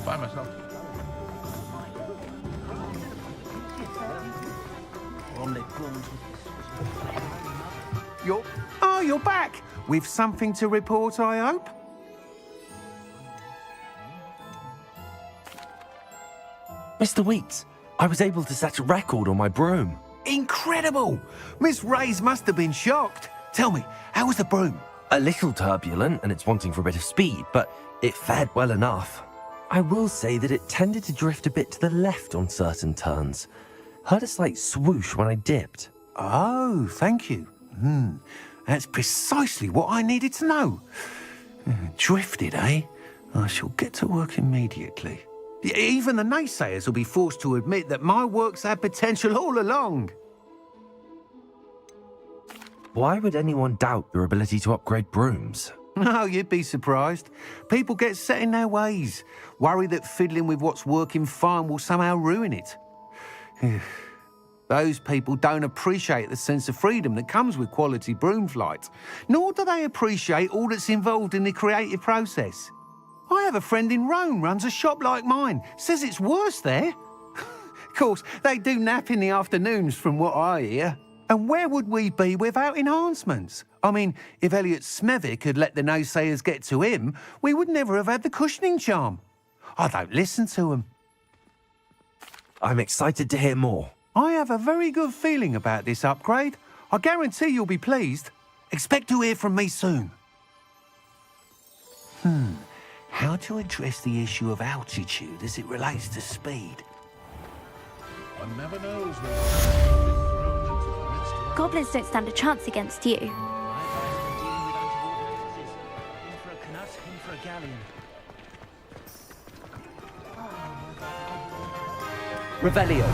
Speaker 19: By myself.
Speaker 15: You're back! With something to report, I hope?
Speaker 2: Mr. Weeks, I was able to set a record on my broom.
Speaker 15: Incredible! Miss Reyes must have been shocked. Tell me, how was the broom?
Speaker 2: A little turbulent and it's wanting for a bit of speed, but it fared well enough. I will say that it tended to drift a bit to the left on certain turns. Heard a slight swoosh when I dipped.
Speaker 15: Oh, thank you. That's precisely what I needed to know. Drifted, eh? I shall get to work immediately. Even the naysayers will be forced to admit that my work's had potential all along.
Speaker 2: Why would anyone doubt your ability to upgrade brooms?
Speaker 15: No, you'd be surprised. People get set in their ways, worry that fiddling with what's working fine will somehow ruin it. Those people don't appreciate the sense of freedom that comes with quality broom flight, nor do they appreciate all that's involved in the creative process. I have a friend in Rome runs a shop like mine, says it's worse there. Of course, they do nap in the afternoons from what I hear. And where would we be without enhancements? I mean, if Elliot Smethwick had let the naysayers get to him, we would never have had the cushioning charm. I don't listen to them.
Speaker 2: I'm excited to hear more.
Speaker 15: I have a very good feeling about this upgrade. I guarantee you'll be pleased. Expect to hear from me soon. How to address the issue of altitude as it relates to speed?
Speaker 19: One never knows
Speaker 17: Goblins don't stand a chance against you.
Speaker 2: Revelio.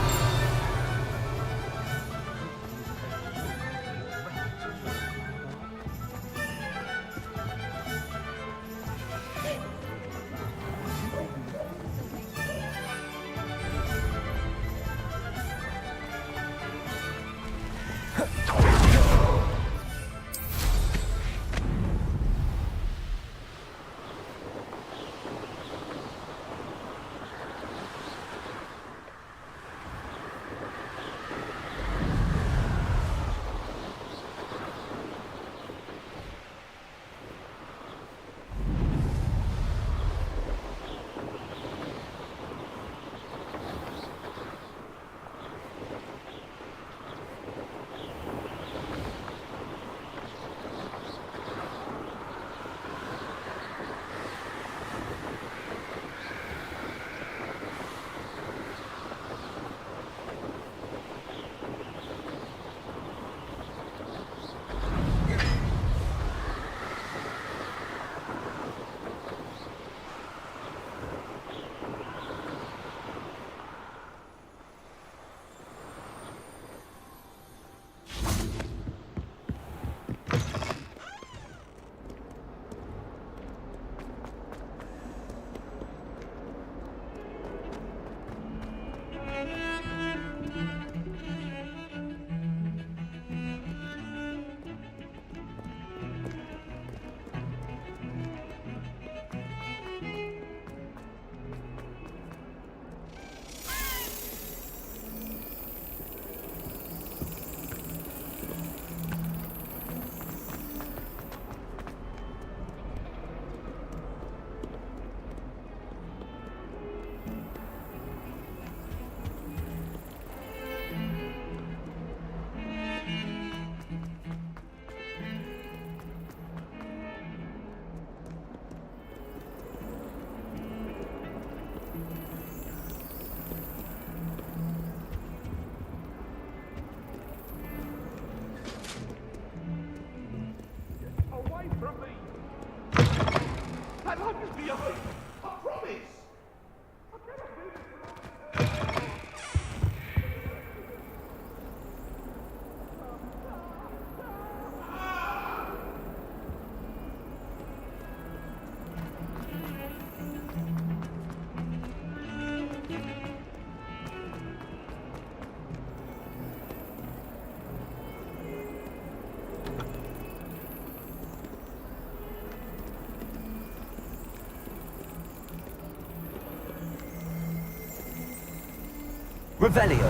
Speaker 19: That light is behind. I promise.
Speaker 2: Revelio.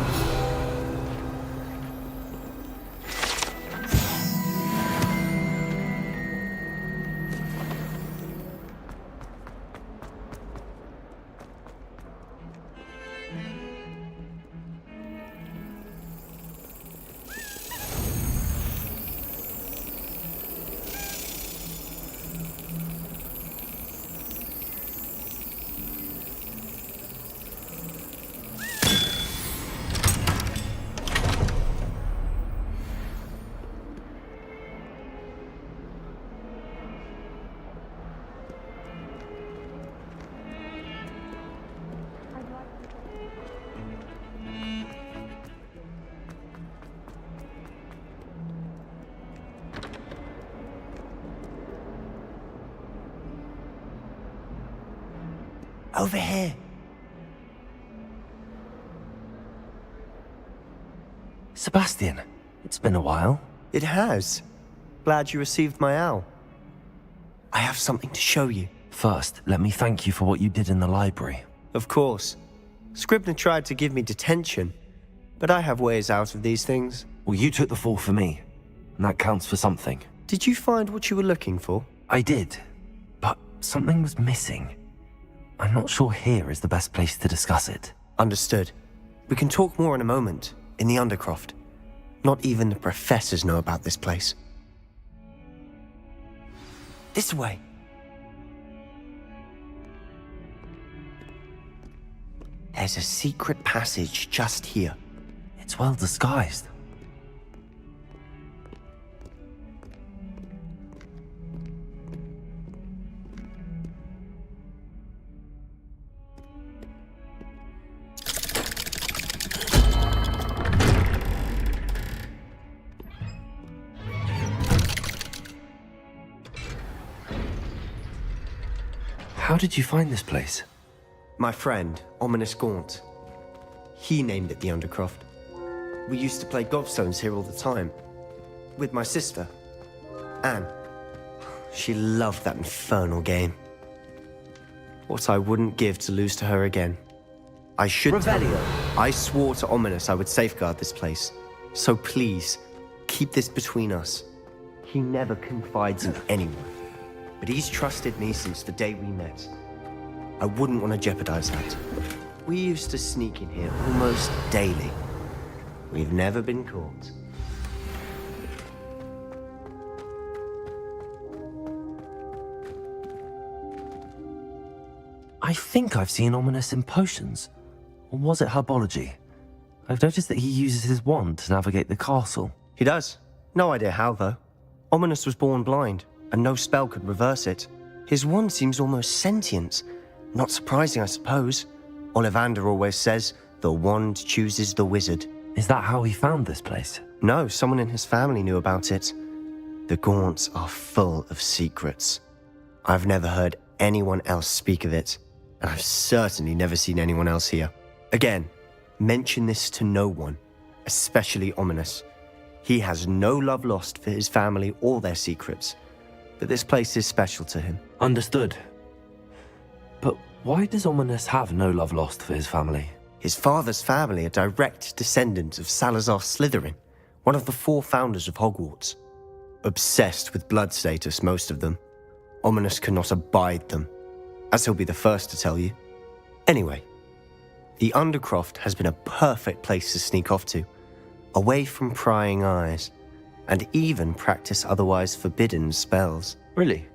Speaker 12: Over here.
Speaker 2: Sebastian, it's been a while.
Speaker 12: It has. Glad you received my owl. I have something to show you.
Speaker 2: First, let me thank you for what you did in the library.
Speaker 12: Of course. Scribner tried to give me detention, but I have ways out of these things.
Speaker 2: Well, you took the fall for me, and that counts for something.
Speaker 12: Did you find what you were looking for?
Speaker 2: I did, but something was missing. I'm not sure here is the best place to discuss it.
Speaker 12: Understood. We can talk more in a moment, in the Undercroft. Not even the professors know about this place. This way. There's a secret passage just here.
Speaker 2: It's well disguised. How did you find this place?
Speaker 12: My friend, Ominous Gaunt. He named it the Undercroft. We used to play gobstones here all the time. With my sister, Anne. She loved that infernal game. What I wouldn't give to lose to her again. I should tell you, I swore to Ominous I would safeguard this place. So please, keep this between us. He never confides in anyone. But he's trusted me since the day we met. I wouldn't want to jeopardize that. We used to sneak in here almost daily. We've never been caught.
Speaker 2: I think I've seen Ominous in potions. Or was it herbology? I've noticed that he uses his wand to navigate the castle.
Speaker 12: He does. No idea how, though. Ominous was born blind, and no spell could reverse it. His wand seems almost sentient. Not surprising, I suppose. Ollivander always says, the wand chooses the wizard.
Speaker 2: Is that how he found this place?
Speaker 12: No, someone in his family knew about it. The Gaunts are full of secrets. I've never heard anyone else speak of it, and I've certainly never seen anyone else here. Again, mention this to no one, especially Ominous. He has no love lost for his family or their secrets, but this place is special to him.
Speaker 2: Understood. But why does Ominous have no love lost for his family?
Speaker 12: His father's family are direct descendants of Salazar Slytherin, one of the 4 founders of Hogwarts. Obsessed with blood status, most of them. Ominous cannot abide them, as he'll be the first to tell you. Anyway, the Undercroft has been a perfect place to sneak off to, away from prying eyes, and even practice otherwise forbidden spells.
Speaker 2: Really?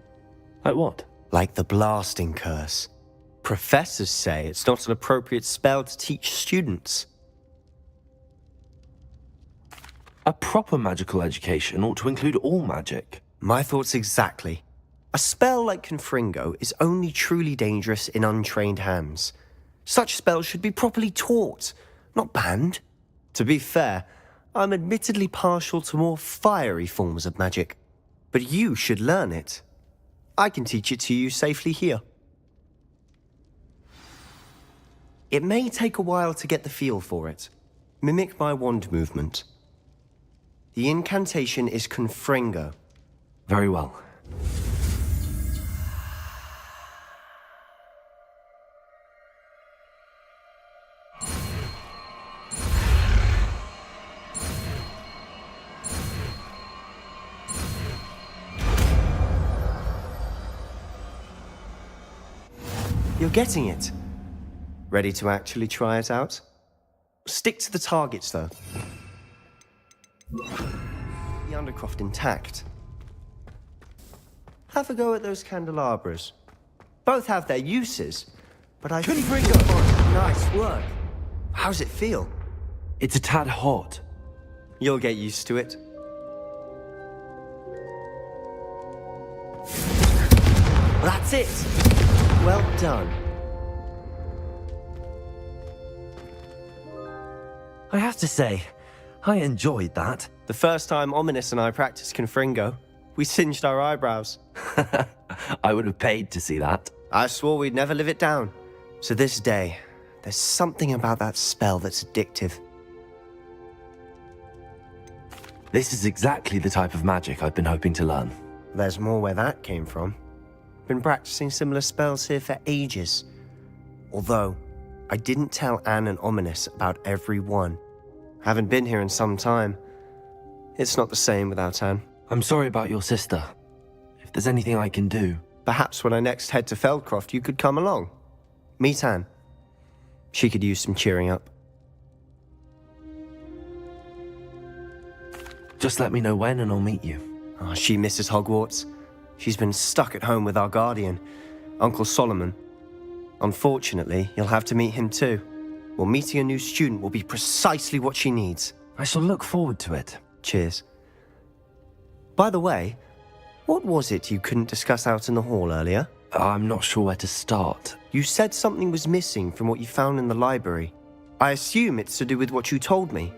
Speaker 2: Like what?
Speaker 12: Like the blasting curse. Professors say it's not an appropriate spell to teach students.
Speaker 2: A proper magical education ought to include all magic.
Speaker 12: My thoughts exactly. A spell like Confringo is only truly dangerous in untrained hands. Such spells should be properly taught, not banned. To be fair, I'm admittedly partial to more fiery forms of magic. But you should learn it. I can teach it to you safely here. It may take a while to get the feel for it. Mimic my wand movement. The incantation is Confringo.
Speaker 2: Very well.
Speaker 12: You're getting it. Ready to actually try it out? Stick to the targets, though. The Undercroft intact. Have a go at those candelabras. Both have their uses, but I couldn't bring up on. Nice work. How's it feel?
Speaker 2: It's a tad hot.
Speaker 12: You'll get used to it. That's it. Well done.
Speaker 2: I have to say, I enjoyed that.
Speaker 12: The first time Ominous and I practiced Confringo, we singed our eyebrows.
Speaker 2: I would have paid to see that.
Speaker 12: I swore we'd never live it down. To this day, there's something about that spell that's addictive.
Speaker 2: This is exactly the type of magic I've been hoping to learn.
Speaker 12: There's more where that came from. Been practicing similar spells here for ages. Although, I didn't tell Anne and Ominous about every one. Haven't been here in some time. It's not the same without Anne.
Speaker 2: I'm sorry about your sister. If there's anything I can do...
Speaker 12: Perhaps when I next head to Feldcroft, you could come along. Meet Anne. She could use some cheering up.
Speaker 2: Just let me know when and I'll meet you.
Speaker 12: Oh, she misses Hogwarts. She's been stuck at home with our guardian, Uncle Solomon. Unfortunately, you'll have to meet him too. Well, meeting a new student will be precisely what she needs.
Speaker 2: I shall look forward to it.
Speaker 12: Cheers. By the way, what was it you couldn't discuss out in the hall earlier?
Speaker 2: I'm not sure where to start.
Speaker 12: You said something was missing from what you found in the library. I assume it's to do with what you told me.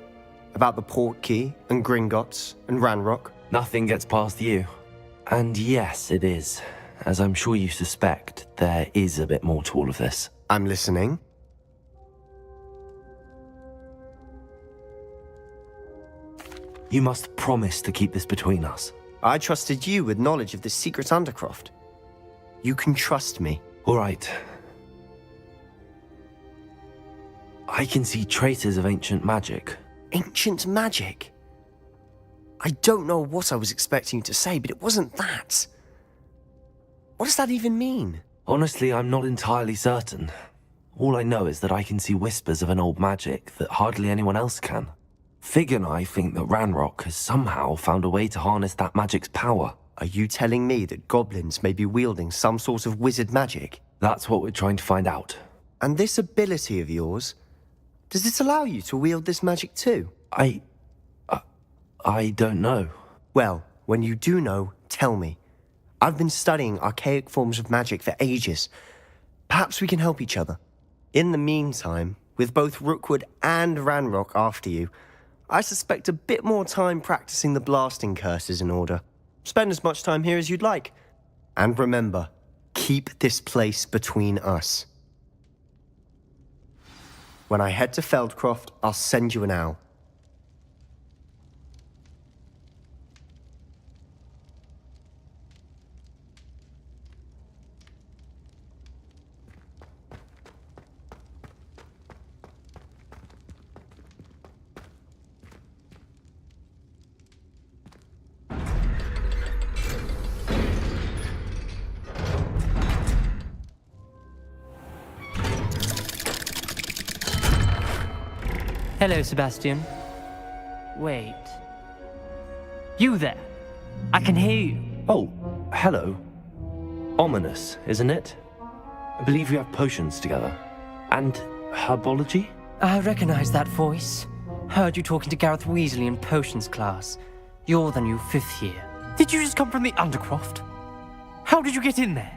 Speaker 12: About the Portkey, and Gringotts, and Ranrock.
Speaker 2: Nothing gets past you. And yes, it is. As I'm sure you suspect, there is a bit more to all of this.
Speaker 12: I'm listening.
Speaker 2: You must promise to keep this between us.
Speaker 12: I trusted you with knowledge of the secret Undercroft. You can trust me.
Speaker 2: All right. I can see traces of ancient magic.
Speaker 12: Ancient magic? I don't know what I was expecting you to say, but it wasn't that. What does that even mean?
Speaker 2: Honestly, I'm not entirely certain. All I know is that I can see whispers of an old magic that hardly anyone else can. Fig and I think that Ranrock has somehow found a way to harness that magic's power.
Speaker 12: Are you telling me that goblins may be wielding some sort of wizard magic?
Speaker 2: That's what we're trying to find out.
Speaker 12: And this ability of yours, does it allow you to wield this magic too?
Speaker 2: I don't know.
Speaker 12: Well, when you do know, tell me. I've been studying archaic forms of magic for ages. Perhaps we can help each other. In the meantime, with both Rookwood and Ranrock after you, I suspect a bit more time practicing the blasting curse is in order. Spend as much time here as you'd like. And remember, keep this place between us. When I head to Feldcroft, I'll send you an owl.
Speaker 20: Hello, Sebastian. Wait. You there? I can hear you.
Speaker 2: Oh, hello. Ominous, isn't it? I believe we have potions together. And herbology?
Speaker 20: I recognize that voice. Heard you talking to Gareth Weasley in potions class. You're the new 5th year. Did you just come from the Undercroft? How did you get in there?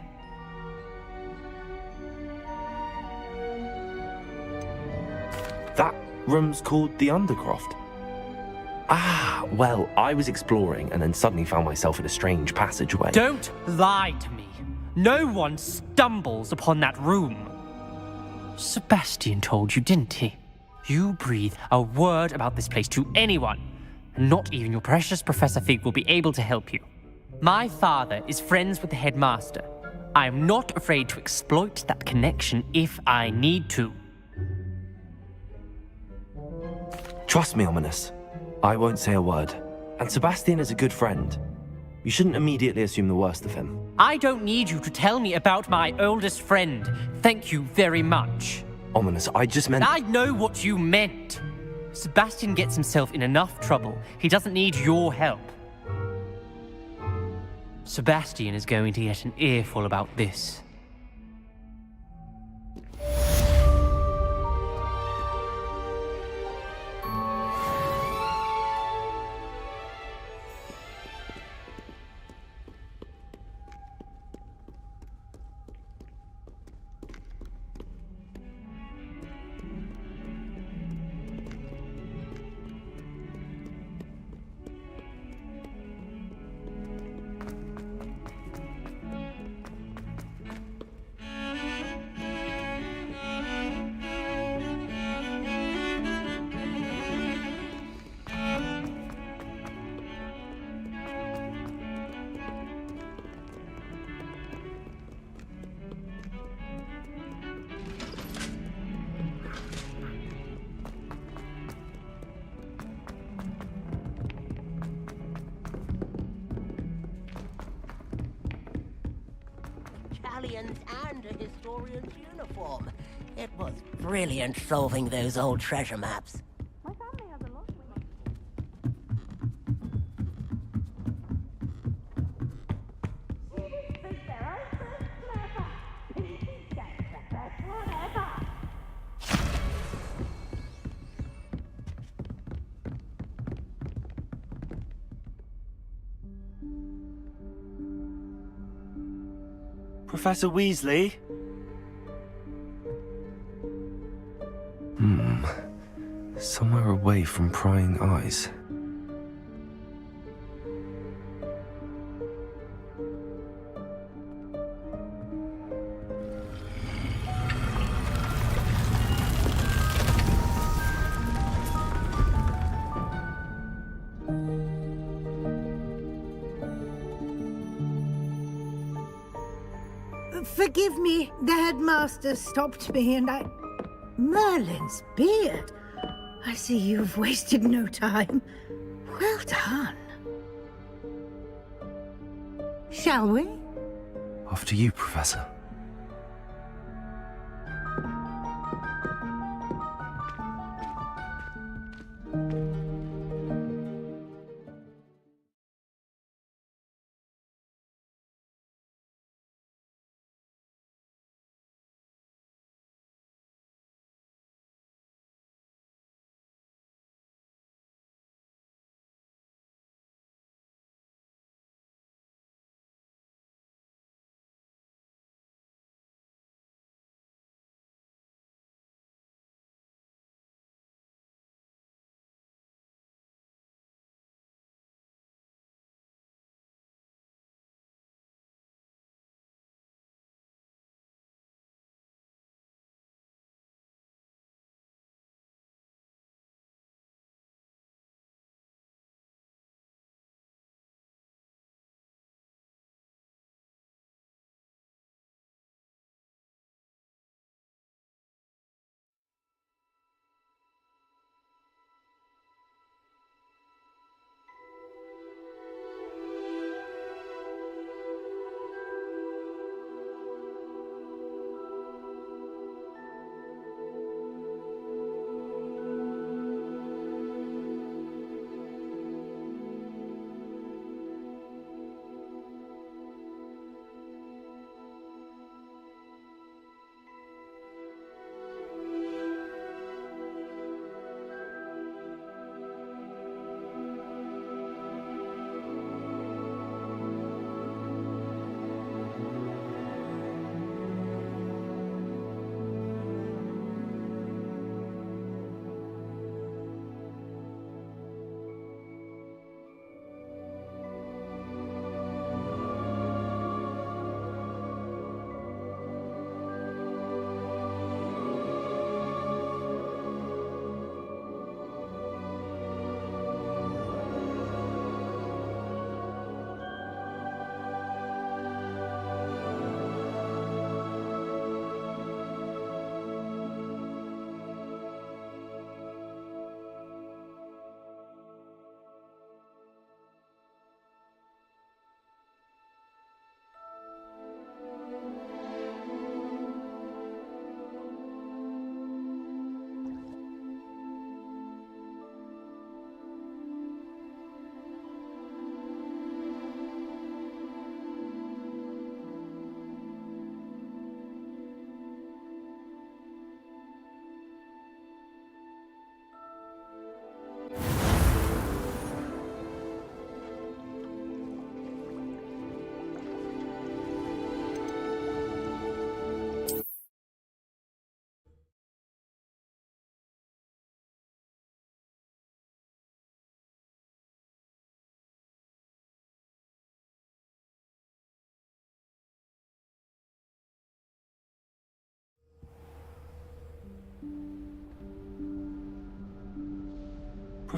Speaker 2: That room's called the Undercroft. Ah, well, I was exploring and then suddenly found myself in a strange passageway.
Speaker 20: Don't lie to me. No one stumbles upon that room. Sebastian told you, didn't he? You breathe a word about this place to anyone, and not even your precious Professor Fig will be able to help you. My father is friends with the headmaster. I am not afraid to exploit that connection if I need to.
Speaker 2: Trust me, Ominous. I won't say a word. And Sebastian is a good friend. You shouldn't immediately assume the worst of him.
Speaker 20: I don't need you to tell me about my oldest friend. Thank you very much.
Speaker 2: Ominous, I just meant...
Speaker 20: I know what you meant. Sebastian gets himself in enough trouble. He doesn't need your help. Sebastian is going to get an earful about this.
Speaker 11: Italians and a historian's uniform. It was brilliant solving those old treasure maps.
Speaker 2: Professor Weasley? Somewhere away from prying eyes.
Speaker 14: Forgive me, the headmaster stopped me and I... Merlin's beard. I see you've wasted no time. Well done. Shall we?
Speaker 2: After you, Professor.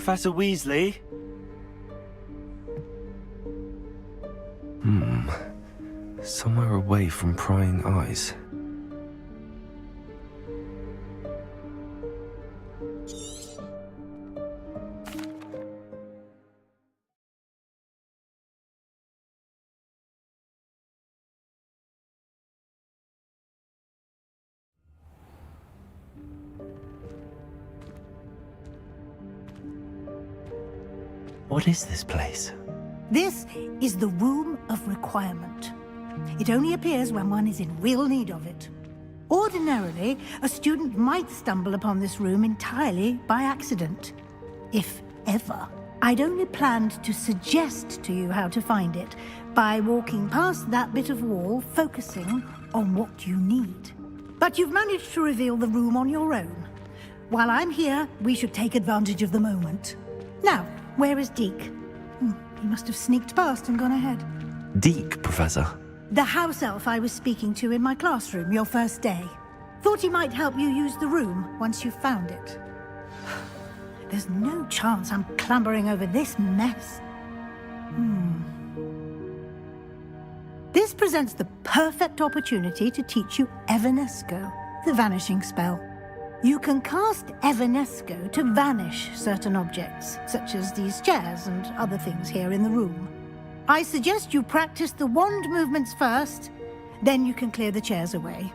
Speaker 18: Professor Weasley?
Speaker 2: Somewhere away from prying eyes. What is this place?
Speaker 14: This is the Room of Requirement. It only appears when one is in real need of it. Ordinarily, a student might stumble upon this room entirely by accident. If ever. I'd only planned to suggest to you how to find it by walking past that bit of wall, focusing on what you need. But you've managed to reveal the room on your own. While I'm here, we should take advantage of the moment. Now, where is Deke? He must have sneaked past and gone ahead.
Speaker 2: Deke, Professor.
Speaker 14: The house elf I was speaking to in my classroom your first day. Thought he might help you use the room once you found it. There's no chance I'm clambering over this mess. This presents the perfect opportunity to teach you Evanesco, the vanishing spell. You can cast Evanesco to vanish certain objects, such as these chairs and other things here in the room. I suggest you practice the wand movements first, then you can clear the chairs away.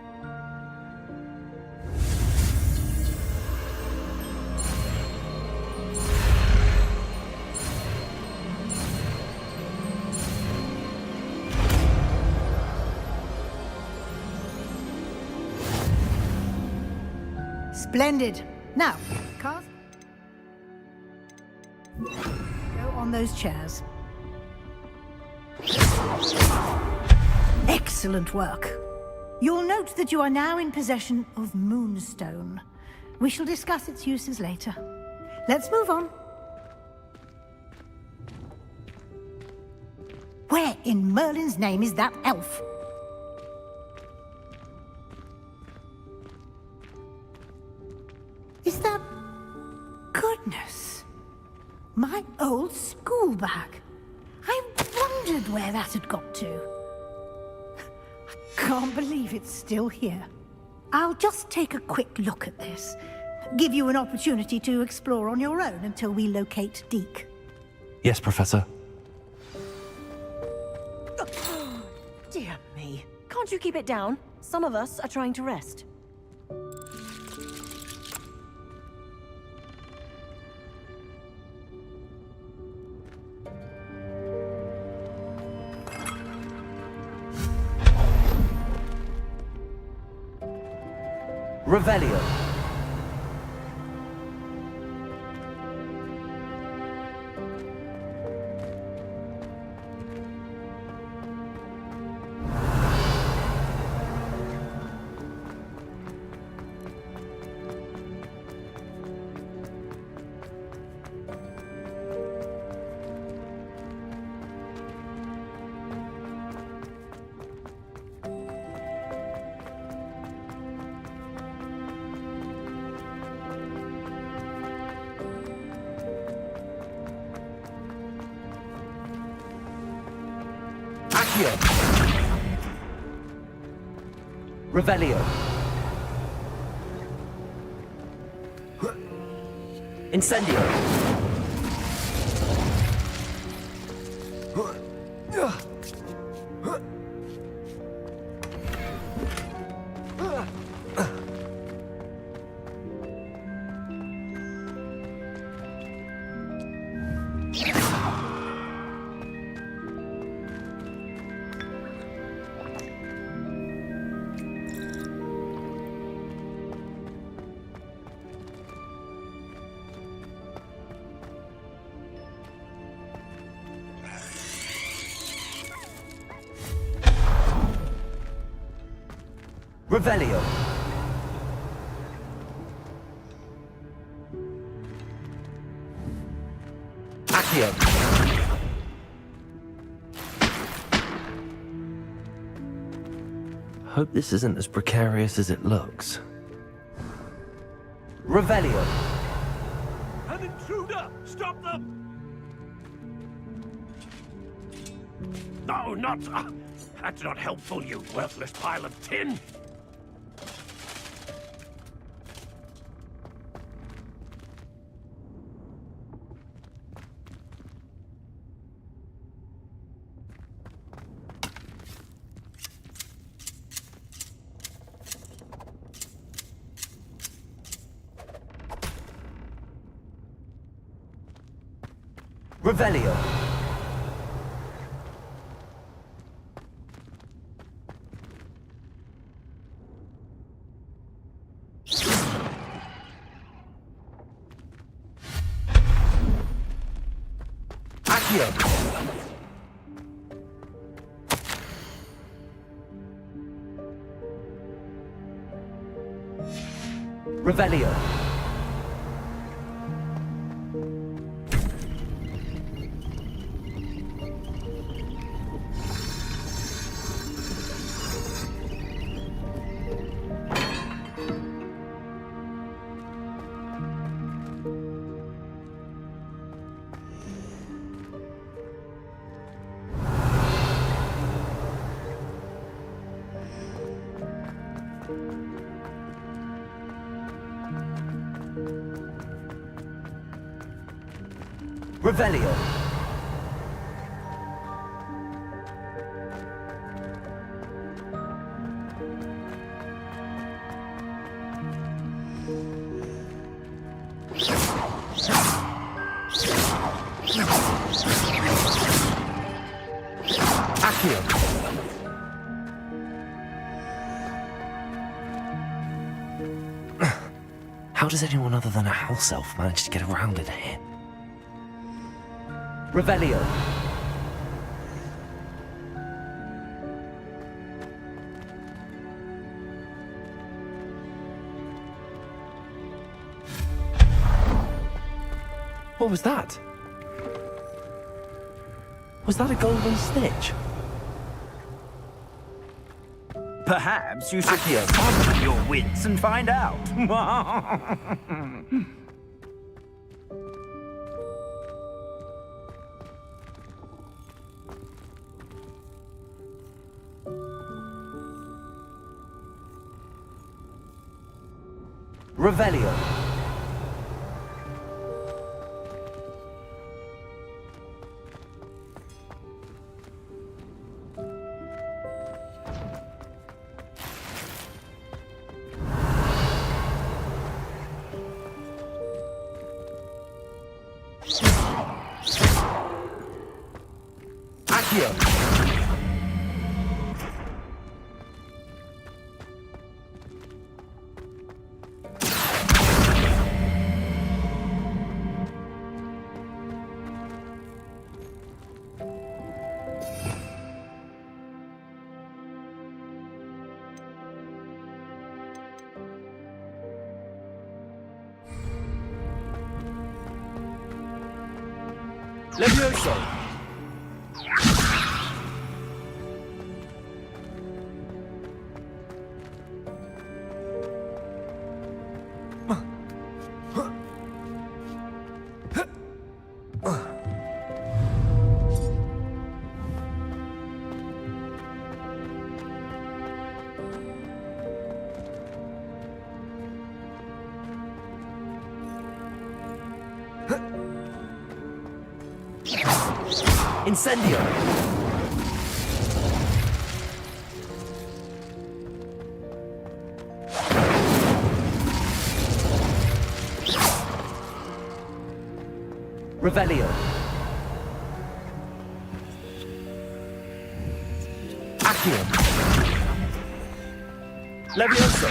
Speaker 14: Splendid. Now, cast. Go on those chairs. Excellent work. You'll note that you are now in possession of Moonstone. We shall discuss its uses later. Let's move on. Where in Merlin's name is that elf? Is that... Goodness. My old school bag. I wondered where that had got to. I can't believe it's still here. I'll just take a quick look at this. Give you an opportunity to explore on your own until we locate Deke.
Speaker 2: Yes, Professor.
Speaker 3: Dear me. Can't you keep it down? Some of us are trying to rest.
Speaker 2: Revelio. Revelio. Incendio. Revelio. Accio. Hope this isn't as precarious as it looks. Revelio.
Speaker 19: An intruder! Stop!
Speaker 21: No, not... that's not helpful, you worthless pile of tin.
Speaker 2: Revelio. Accio. Revelio. Revelio. Accio. How does anyone other than a house elf manage to get around in here? Revelio. What was that? Was that a golden snitch?
Speaker 7: Perhaps you should summon your wits and find out.
Speaker 2: Revelio. Accio.
Speaker 7: Levioso.
Speaker 2: Incendio. Revelio. Accio.
Speaker 7: Levioso.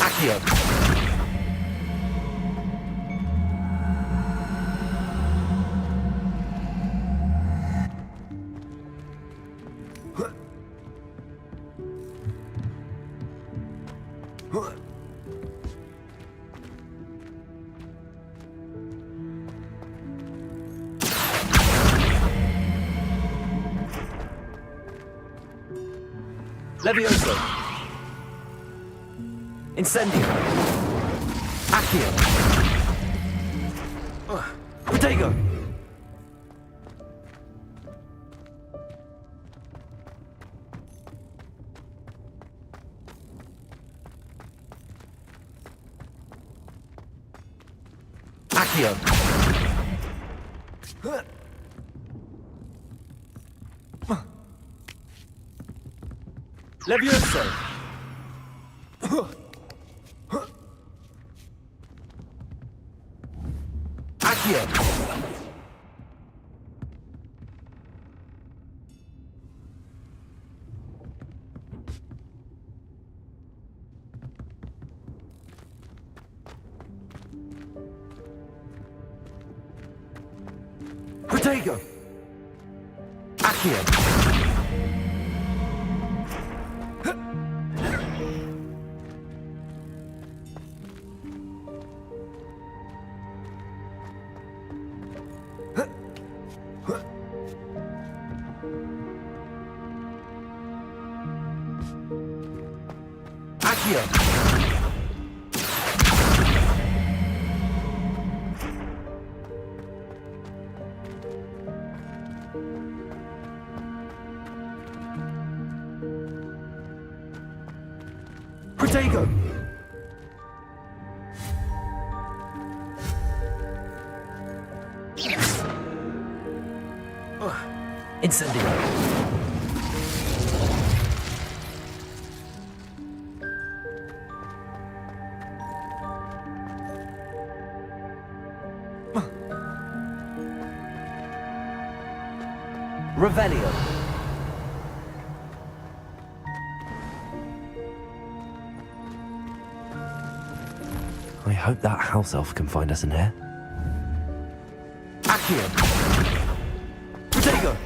Speaker 2: Accio. Levioso. Incendio. Accio. Protego. Accio. Levioso. Accio. Protego. Accio. Accio. Protego. Incendio. Revelio. I hope that house elf can find us in here. Accio. Protego.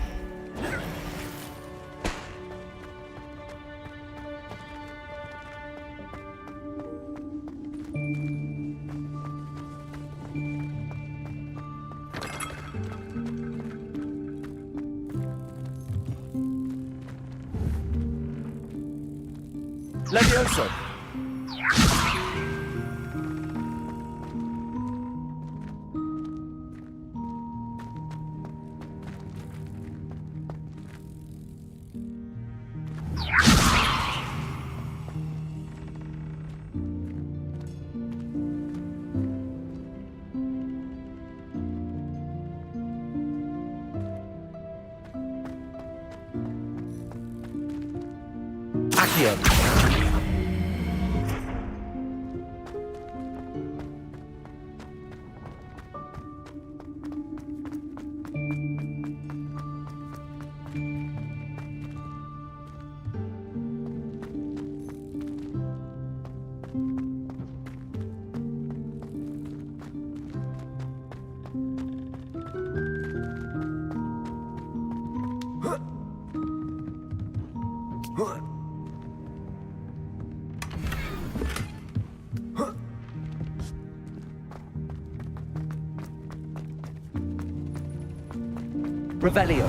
Speaker 2: Levioso. Accio. Revelio.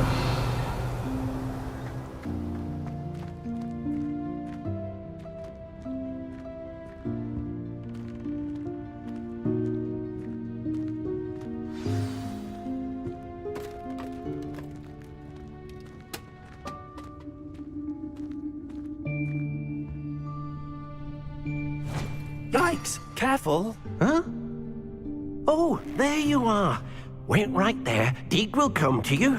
Speaker 8: Yikes! Careful. Huh? Oh, there you are. Wait right there. Deke will come to you.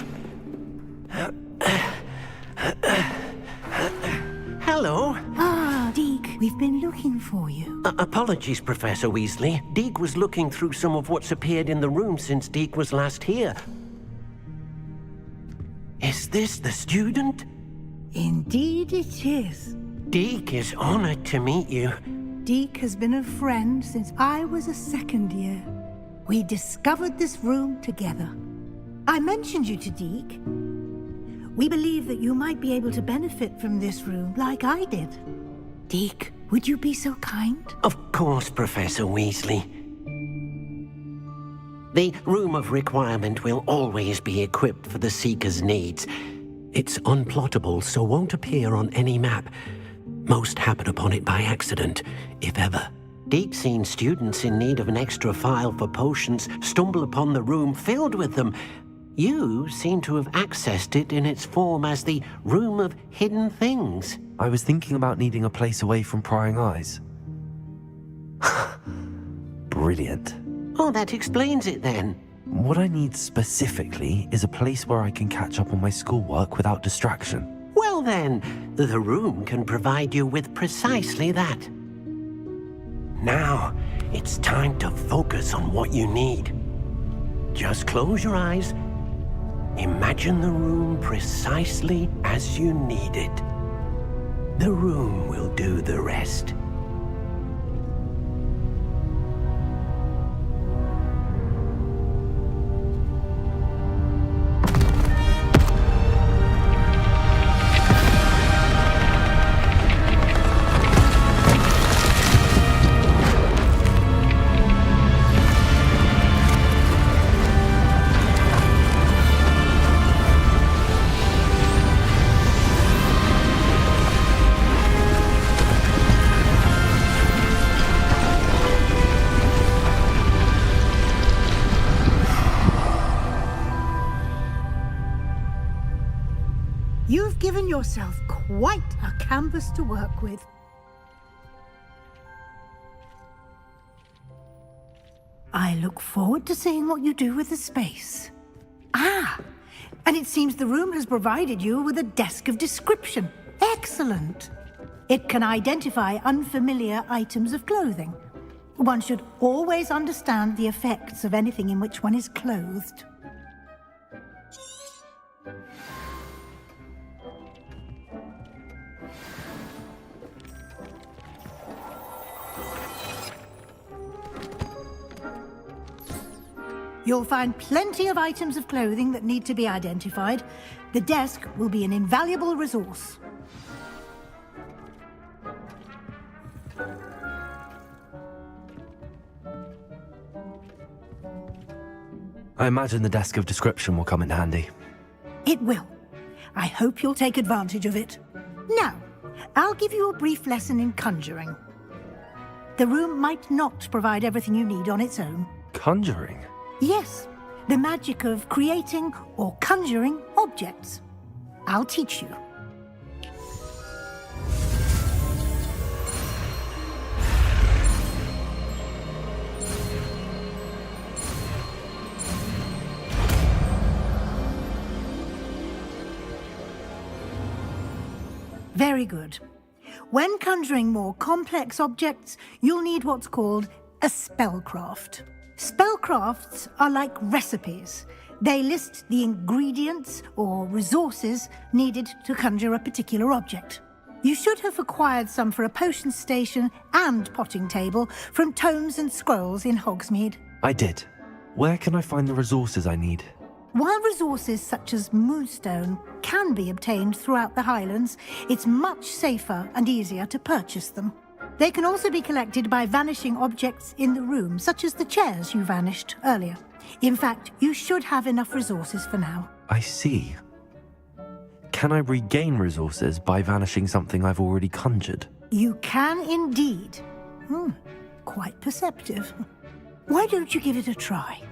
Speaker 8: Hello.
Speaker 14: Ah, Deke, we've been looking for you.
Speaker 8: Apologies, Professor Weasley. Deke was looking through some of what's appeared in the room since Deke was last here. Is this the student?
Speaker 14: Indeed it is.
Speaker 8: Deke is honored to meet you.
Speaker 14: Deke has been a friend since I was a second year. We discovered this room together. I mentioned you to Deke. We believe that you might be able to benefit from this room like I did. Deke, would you be so kind?
Speaker 8: Of course, Professor Weasley. The Room of Requirement will always be equipped for the Seeker's needs. It's unplottable, so won't appear on any map. Most happen upon it by accident, if ever. Deep-seen students in need of an extra file for potions stumble upon the room filled with them. You seem to have accessed it in its form as the Room of Hidden Things.
Speaker 2: I was thinking about needing a place away from prying eyes. Brilliant.
Speaker 8: Oh, that explains it then.
Speaker 2: What I need specifically is a place where I can catch up on my schoolwork without distraction.
Speaker 8: Well then, the room can provide you with precisely that. Now, it's time to focus on what you need. Just close your eyes. Imagine the room precisely as you need it. The room will do the rest.
Speaker 14: You've given yourself quite a canvas to work with. I look forward to seeing what you do with the space. Ah, and it seems the room has provided you with a desk of description. Excellent. It can identify unfamiliar items of clothing. One should always understand the effects of anything in which one is clothed. You'll find plenty of items of clothing that need to be identified. The desk will be an invaluable resource.
Speaker 2: I imagine the desk of description will come in handy.
Speaker 14: It will. I hope you'll take advantage of it. Now, I'll give you a brief lesson in conjuring. The room might not provide everything you need on its own.
Speaker 2: Conjuring?
Speaker 14: Yes, the magic of creating or conjuring objects. I'll teach you. Very good. When conjuring more complex objects, you'll need what's called a spellcraft. Spellcrafts are like recipes. They list the ingredients or resources needed to conjure a particular object. You should have acquired some for a potion station and potting table from tomes and scrolls in Hogsmeade.
Speaker 2: I did. Where can I find the resources I need?
Speaker 14: While resources such as moonstone can be obtained throughout the Highlands, it's much safer and easier to purchase them. They can also be collected by vanishing objects in the room, such as the chairs you vanished earlier. In fact, you should have enough resources for now.
Speaker 2: I see. Can I regain resources by vanishing something I've already conjured?
Speaker 14: You can indeed. Quite perceptive. Why don't you give it a try?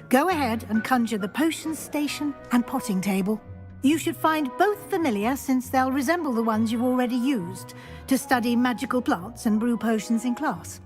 Speaker 14: Go ahead and conjure the potion station and potting table. You should find both familiar, since they'll resemble the ones you've already used to study magical plants and brew potions in class.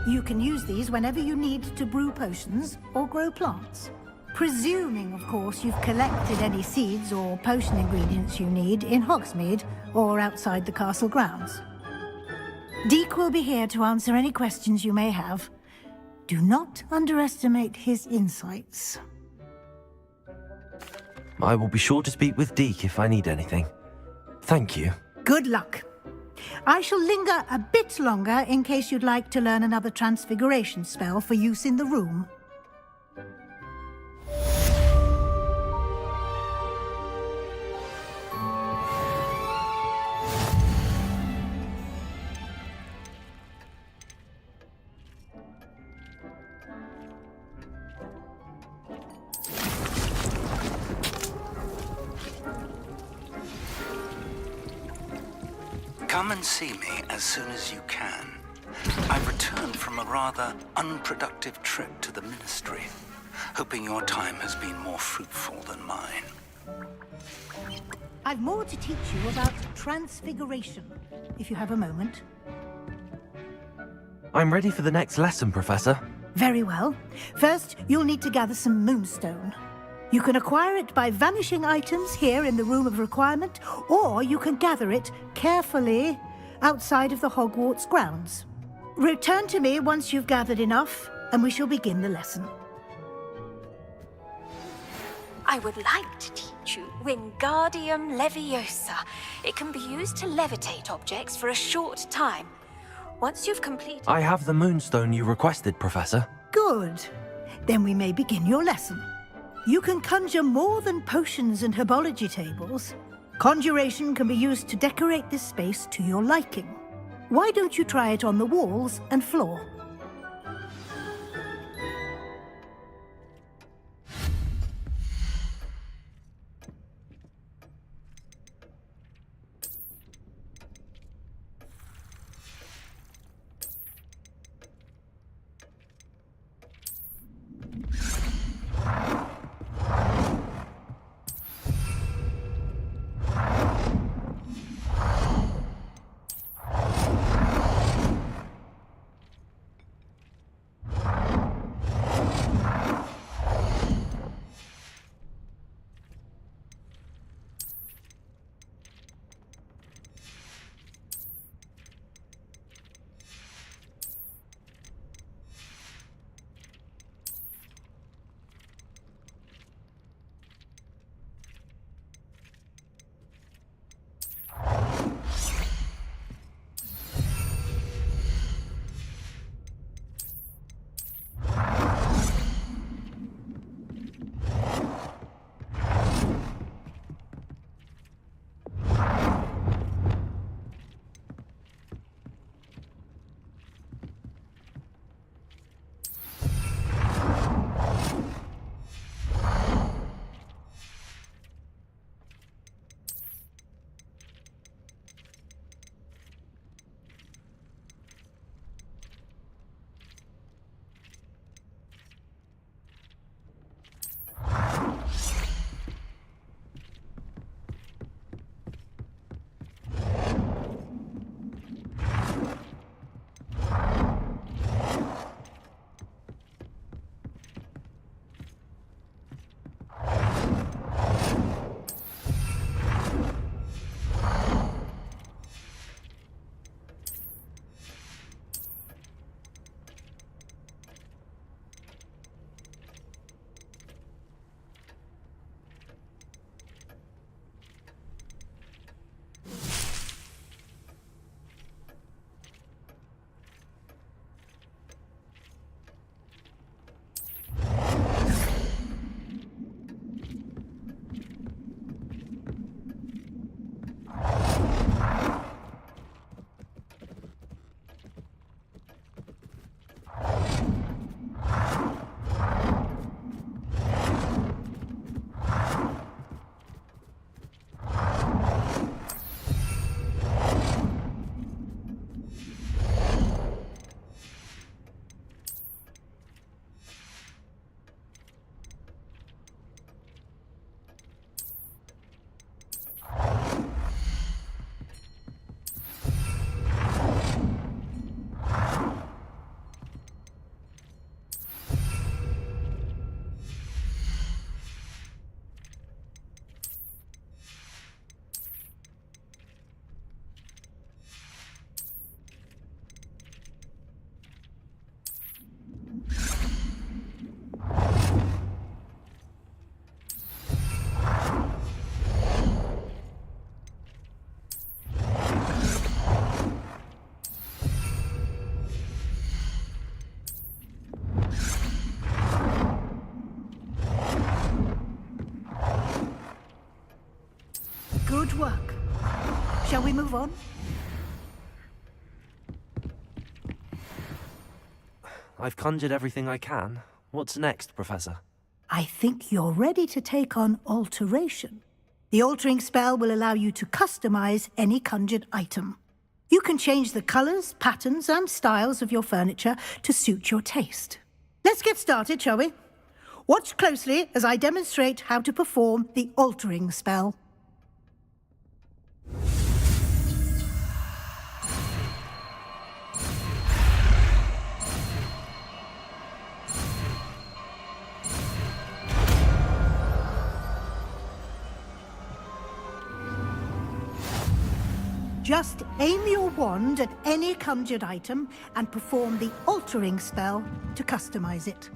Speaker 14: You can use these whenever you need to brew potions or grow plants. Presuming, of course, you've collected any seeds or potion ingredients you need in Hogsmeade or outside the castle grounds. Deek will be here to answer any questions you may have. Do not underestimate his insights.
Speaker 2: I will be sure to speak with Deke if I need anything. Thank you.
Speaker 14: Good luck. I shall linger a bit longer in case you'd like to learn another transfiguration spell for use in the room.
Speaker 7: Come and see me as soon as you can. I've returned from a rather unproductive trip to the Ministry, hoping your time has been more fruitful than mine.
Speaker 14: I've more to teach you about transfiguration, if you have a moment.
Speaker 2: I'm ready for the next lesson, Professor.
Speaker 14: Very well. First, you'll need to gather some moonstone. You can acquire it by vanishing items here in the Room of Requirement, or you can gather it carefully outside of the Hogwarts grounds. Return to me once you've gathered enough, and we shall begin the lesson.
Speaker 5: I would like to teach you Wingardium Leviosa. It can be used to levitate objects for a short time. Once you've completed...
Speaker 2: I have the moonstone you requested, Professor.
Speaker 14: Good. Then we may begin your lesson. You can conjure more than potions and herbology tables. Conjuration can be used to decorate this space to your liking. Why don't you try it on the walls and floor? work. Shall we move on?
Speaker 2: I've conjured everything I can. What's next, Professor?
Speaker 14: I think you're ready to take on alteration. The altering spell will allow you to customize any conjured item. You can change the colors, patterns, and styles of your furniture to suit your taste. Let's get started, shall we? Watch closely as I demonstrate how to perform the altering spell. Just aim your wand at any conjured item and perform the altering spell to customize it.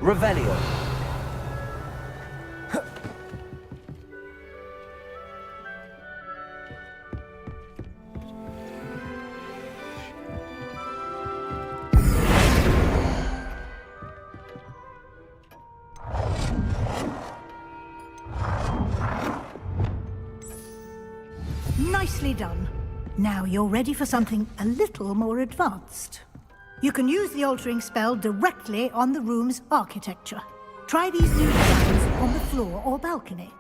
Speaker 2: Revelio.
Speaker 14: Nicely done. Now you're ready for something a little more advanced. You can use the altering spell directly on the room's architecture. Try these new designs on the floor or balcony.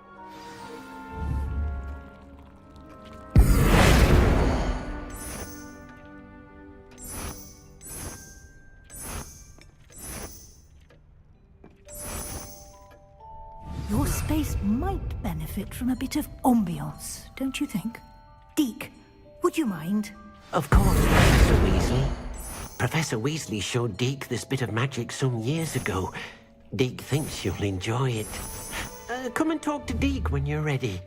Speaker 14: Your space might benefit from a bit of ambiance, don't you think? Deke, would you mind?
Speaker 8: Of course, Professor Weasley. Professor Weasley showed Deke this bit of magic some years ago. Deke thinks you'll enjoy it. Come and talk to Deke when you're ready.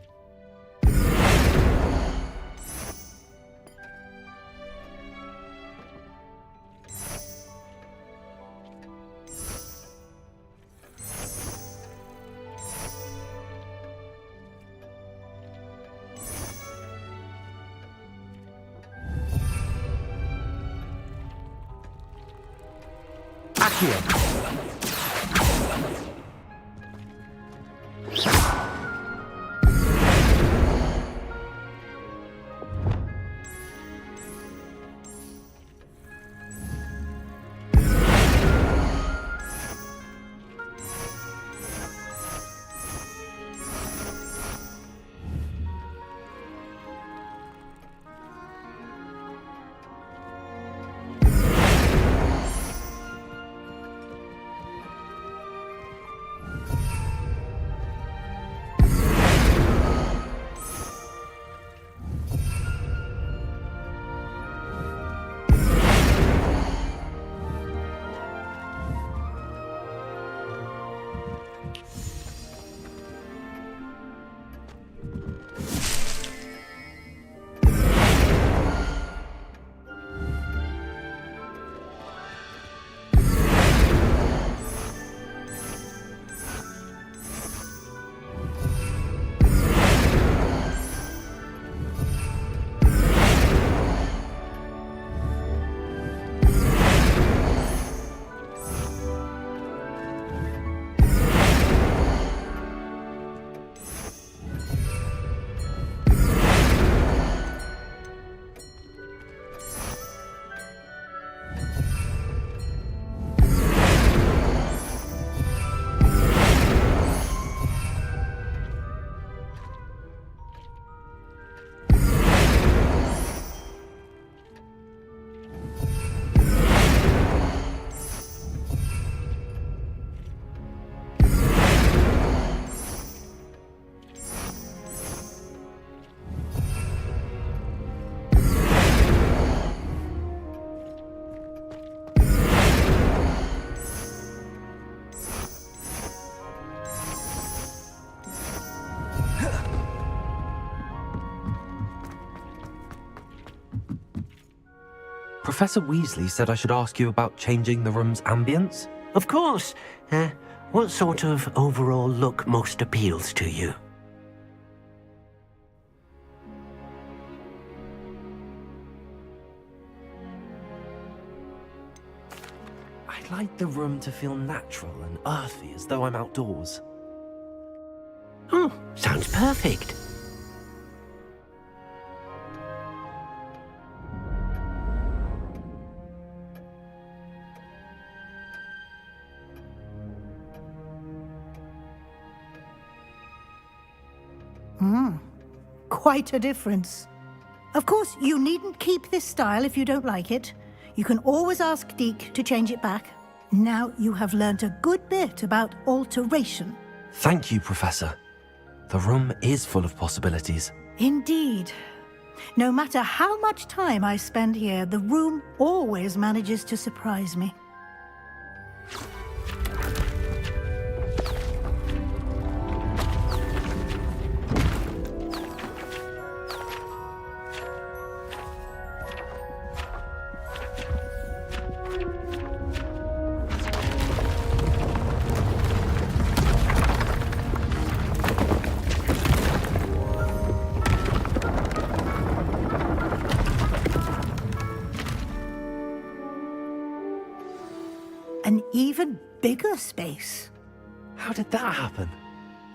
Speaker 2: Accio. Professor Weasley said I should ask you about changing the room's ambience.
Speaker 8: Of course. What sort of overall look most appeals to you?
Speaker 2: I'd like the room to feel natural and earthy, as though I'm outdoors.
Speaker 8: Oh, sounds perfect.
Speaker 14: Quite a difference. Of course, you needn't keep this style if you don't like it. You can always ask Deke to change it back. Now you have learnt a good bit about alteration.
Speaker 2: Thank you, Professor. The room is full of possibilities.
Speaker 14: Indeed. No matter how much time I spend here, the room always manages to surprise me. An even bigger space.
Speaker 2: How did that happen?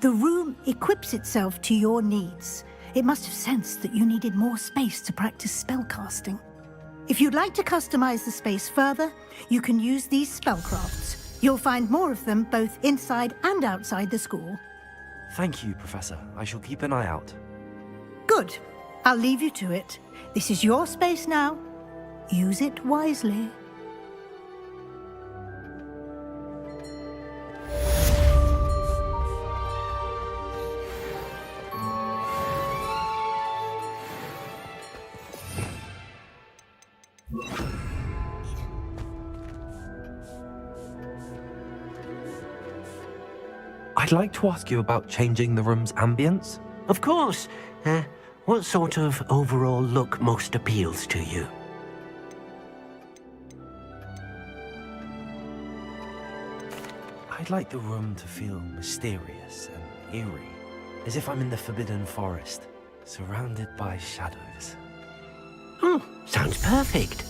Speaker 14: The room equips itself to your needs. It must have sensed that you needed more space to practice spellcasting. If you'd like to customize the space further, you can use these spellcrafts. You'll find more of them both inside and outside the school.
Speaker 2: Thank you, Professor. I shall keep an eye out.
Speaker 14: Good. I'll leave you to it. This is your space now. Use it wisely.
Speaker 2: I'd like to ask you about changing the room's ambience.
Speaker 8: Of course. What sort of overall look most appeals to you?
Speaker 2: I'd like the room to feel mysterious and eerie, as if I'm in the Forbidden Forest, surrounded by shadows.
Speaker 8: Oh, sounds perfect.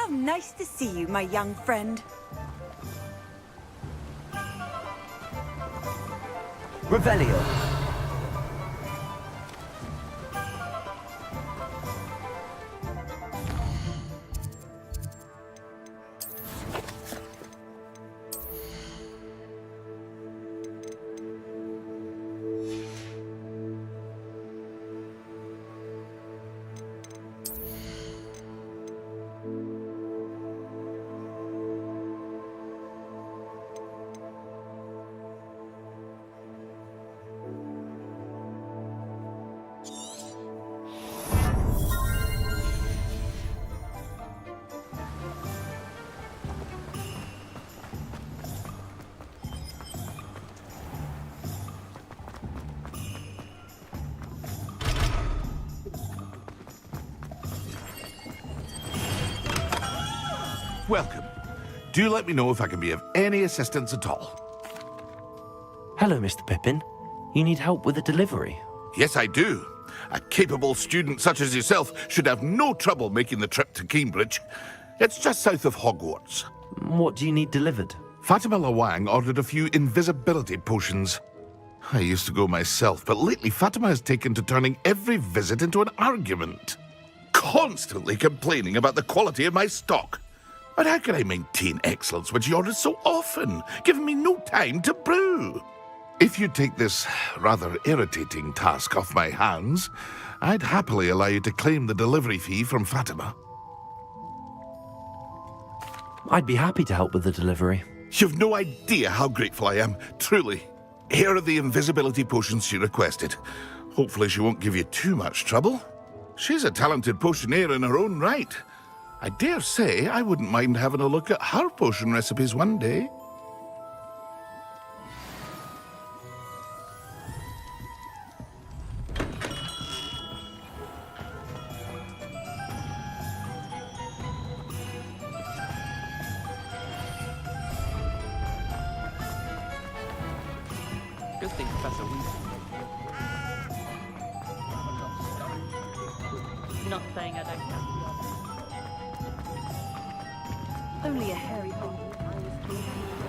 Speaker 4: How nice to see you, my young friend.
Speaker 2: Revelio.
Speaker 13: Welcome. Do let me know if I can be of any assistance at all.
Speaker 2: Hello, Mr. Pippin. You need help with a delivery?
Speaker 13: Yes, I do. A capable student such as yourself should have no trouble making the trip to Cambridge. It's just south of Hogwarts.
Speaker 2: What do you need delivered?
Speaker 13: Fatima Lawang ordered a few invisibility potions. I used to go myself, but lately Fatima has taken to turning every visit into an argument. Constantly complaining about the quality of my stock. But how can I maintain excellence when she orders so often, giving me no time to brew? If you take this rather irritating task off my hands, I'd happily allow you to claim the delivery fee from Fatima.
Speaker 2: I'd be happy to help with the delivery.
Speaker 13: You've no idea how grateful I am, truly. Here are the invisibility potions she requested. Hopefully she won't give you too much trouble. She's a talented potioneer in her own right. I dare say I wouldn't mind having a look at her potion recipes one day.
Speaker 20: Good thing Professor Weasley.
Speaker 16: Not saying I don't have the
Speaker 3: Only a hairy bone.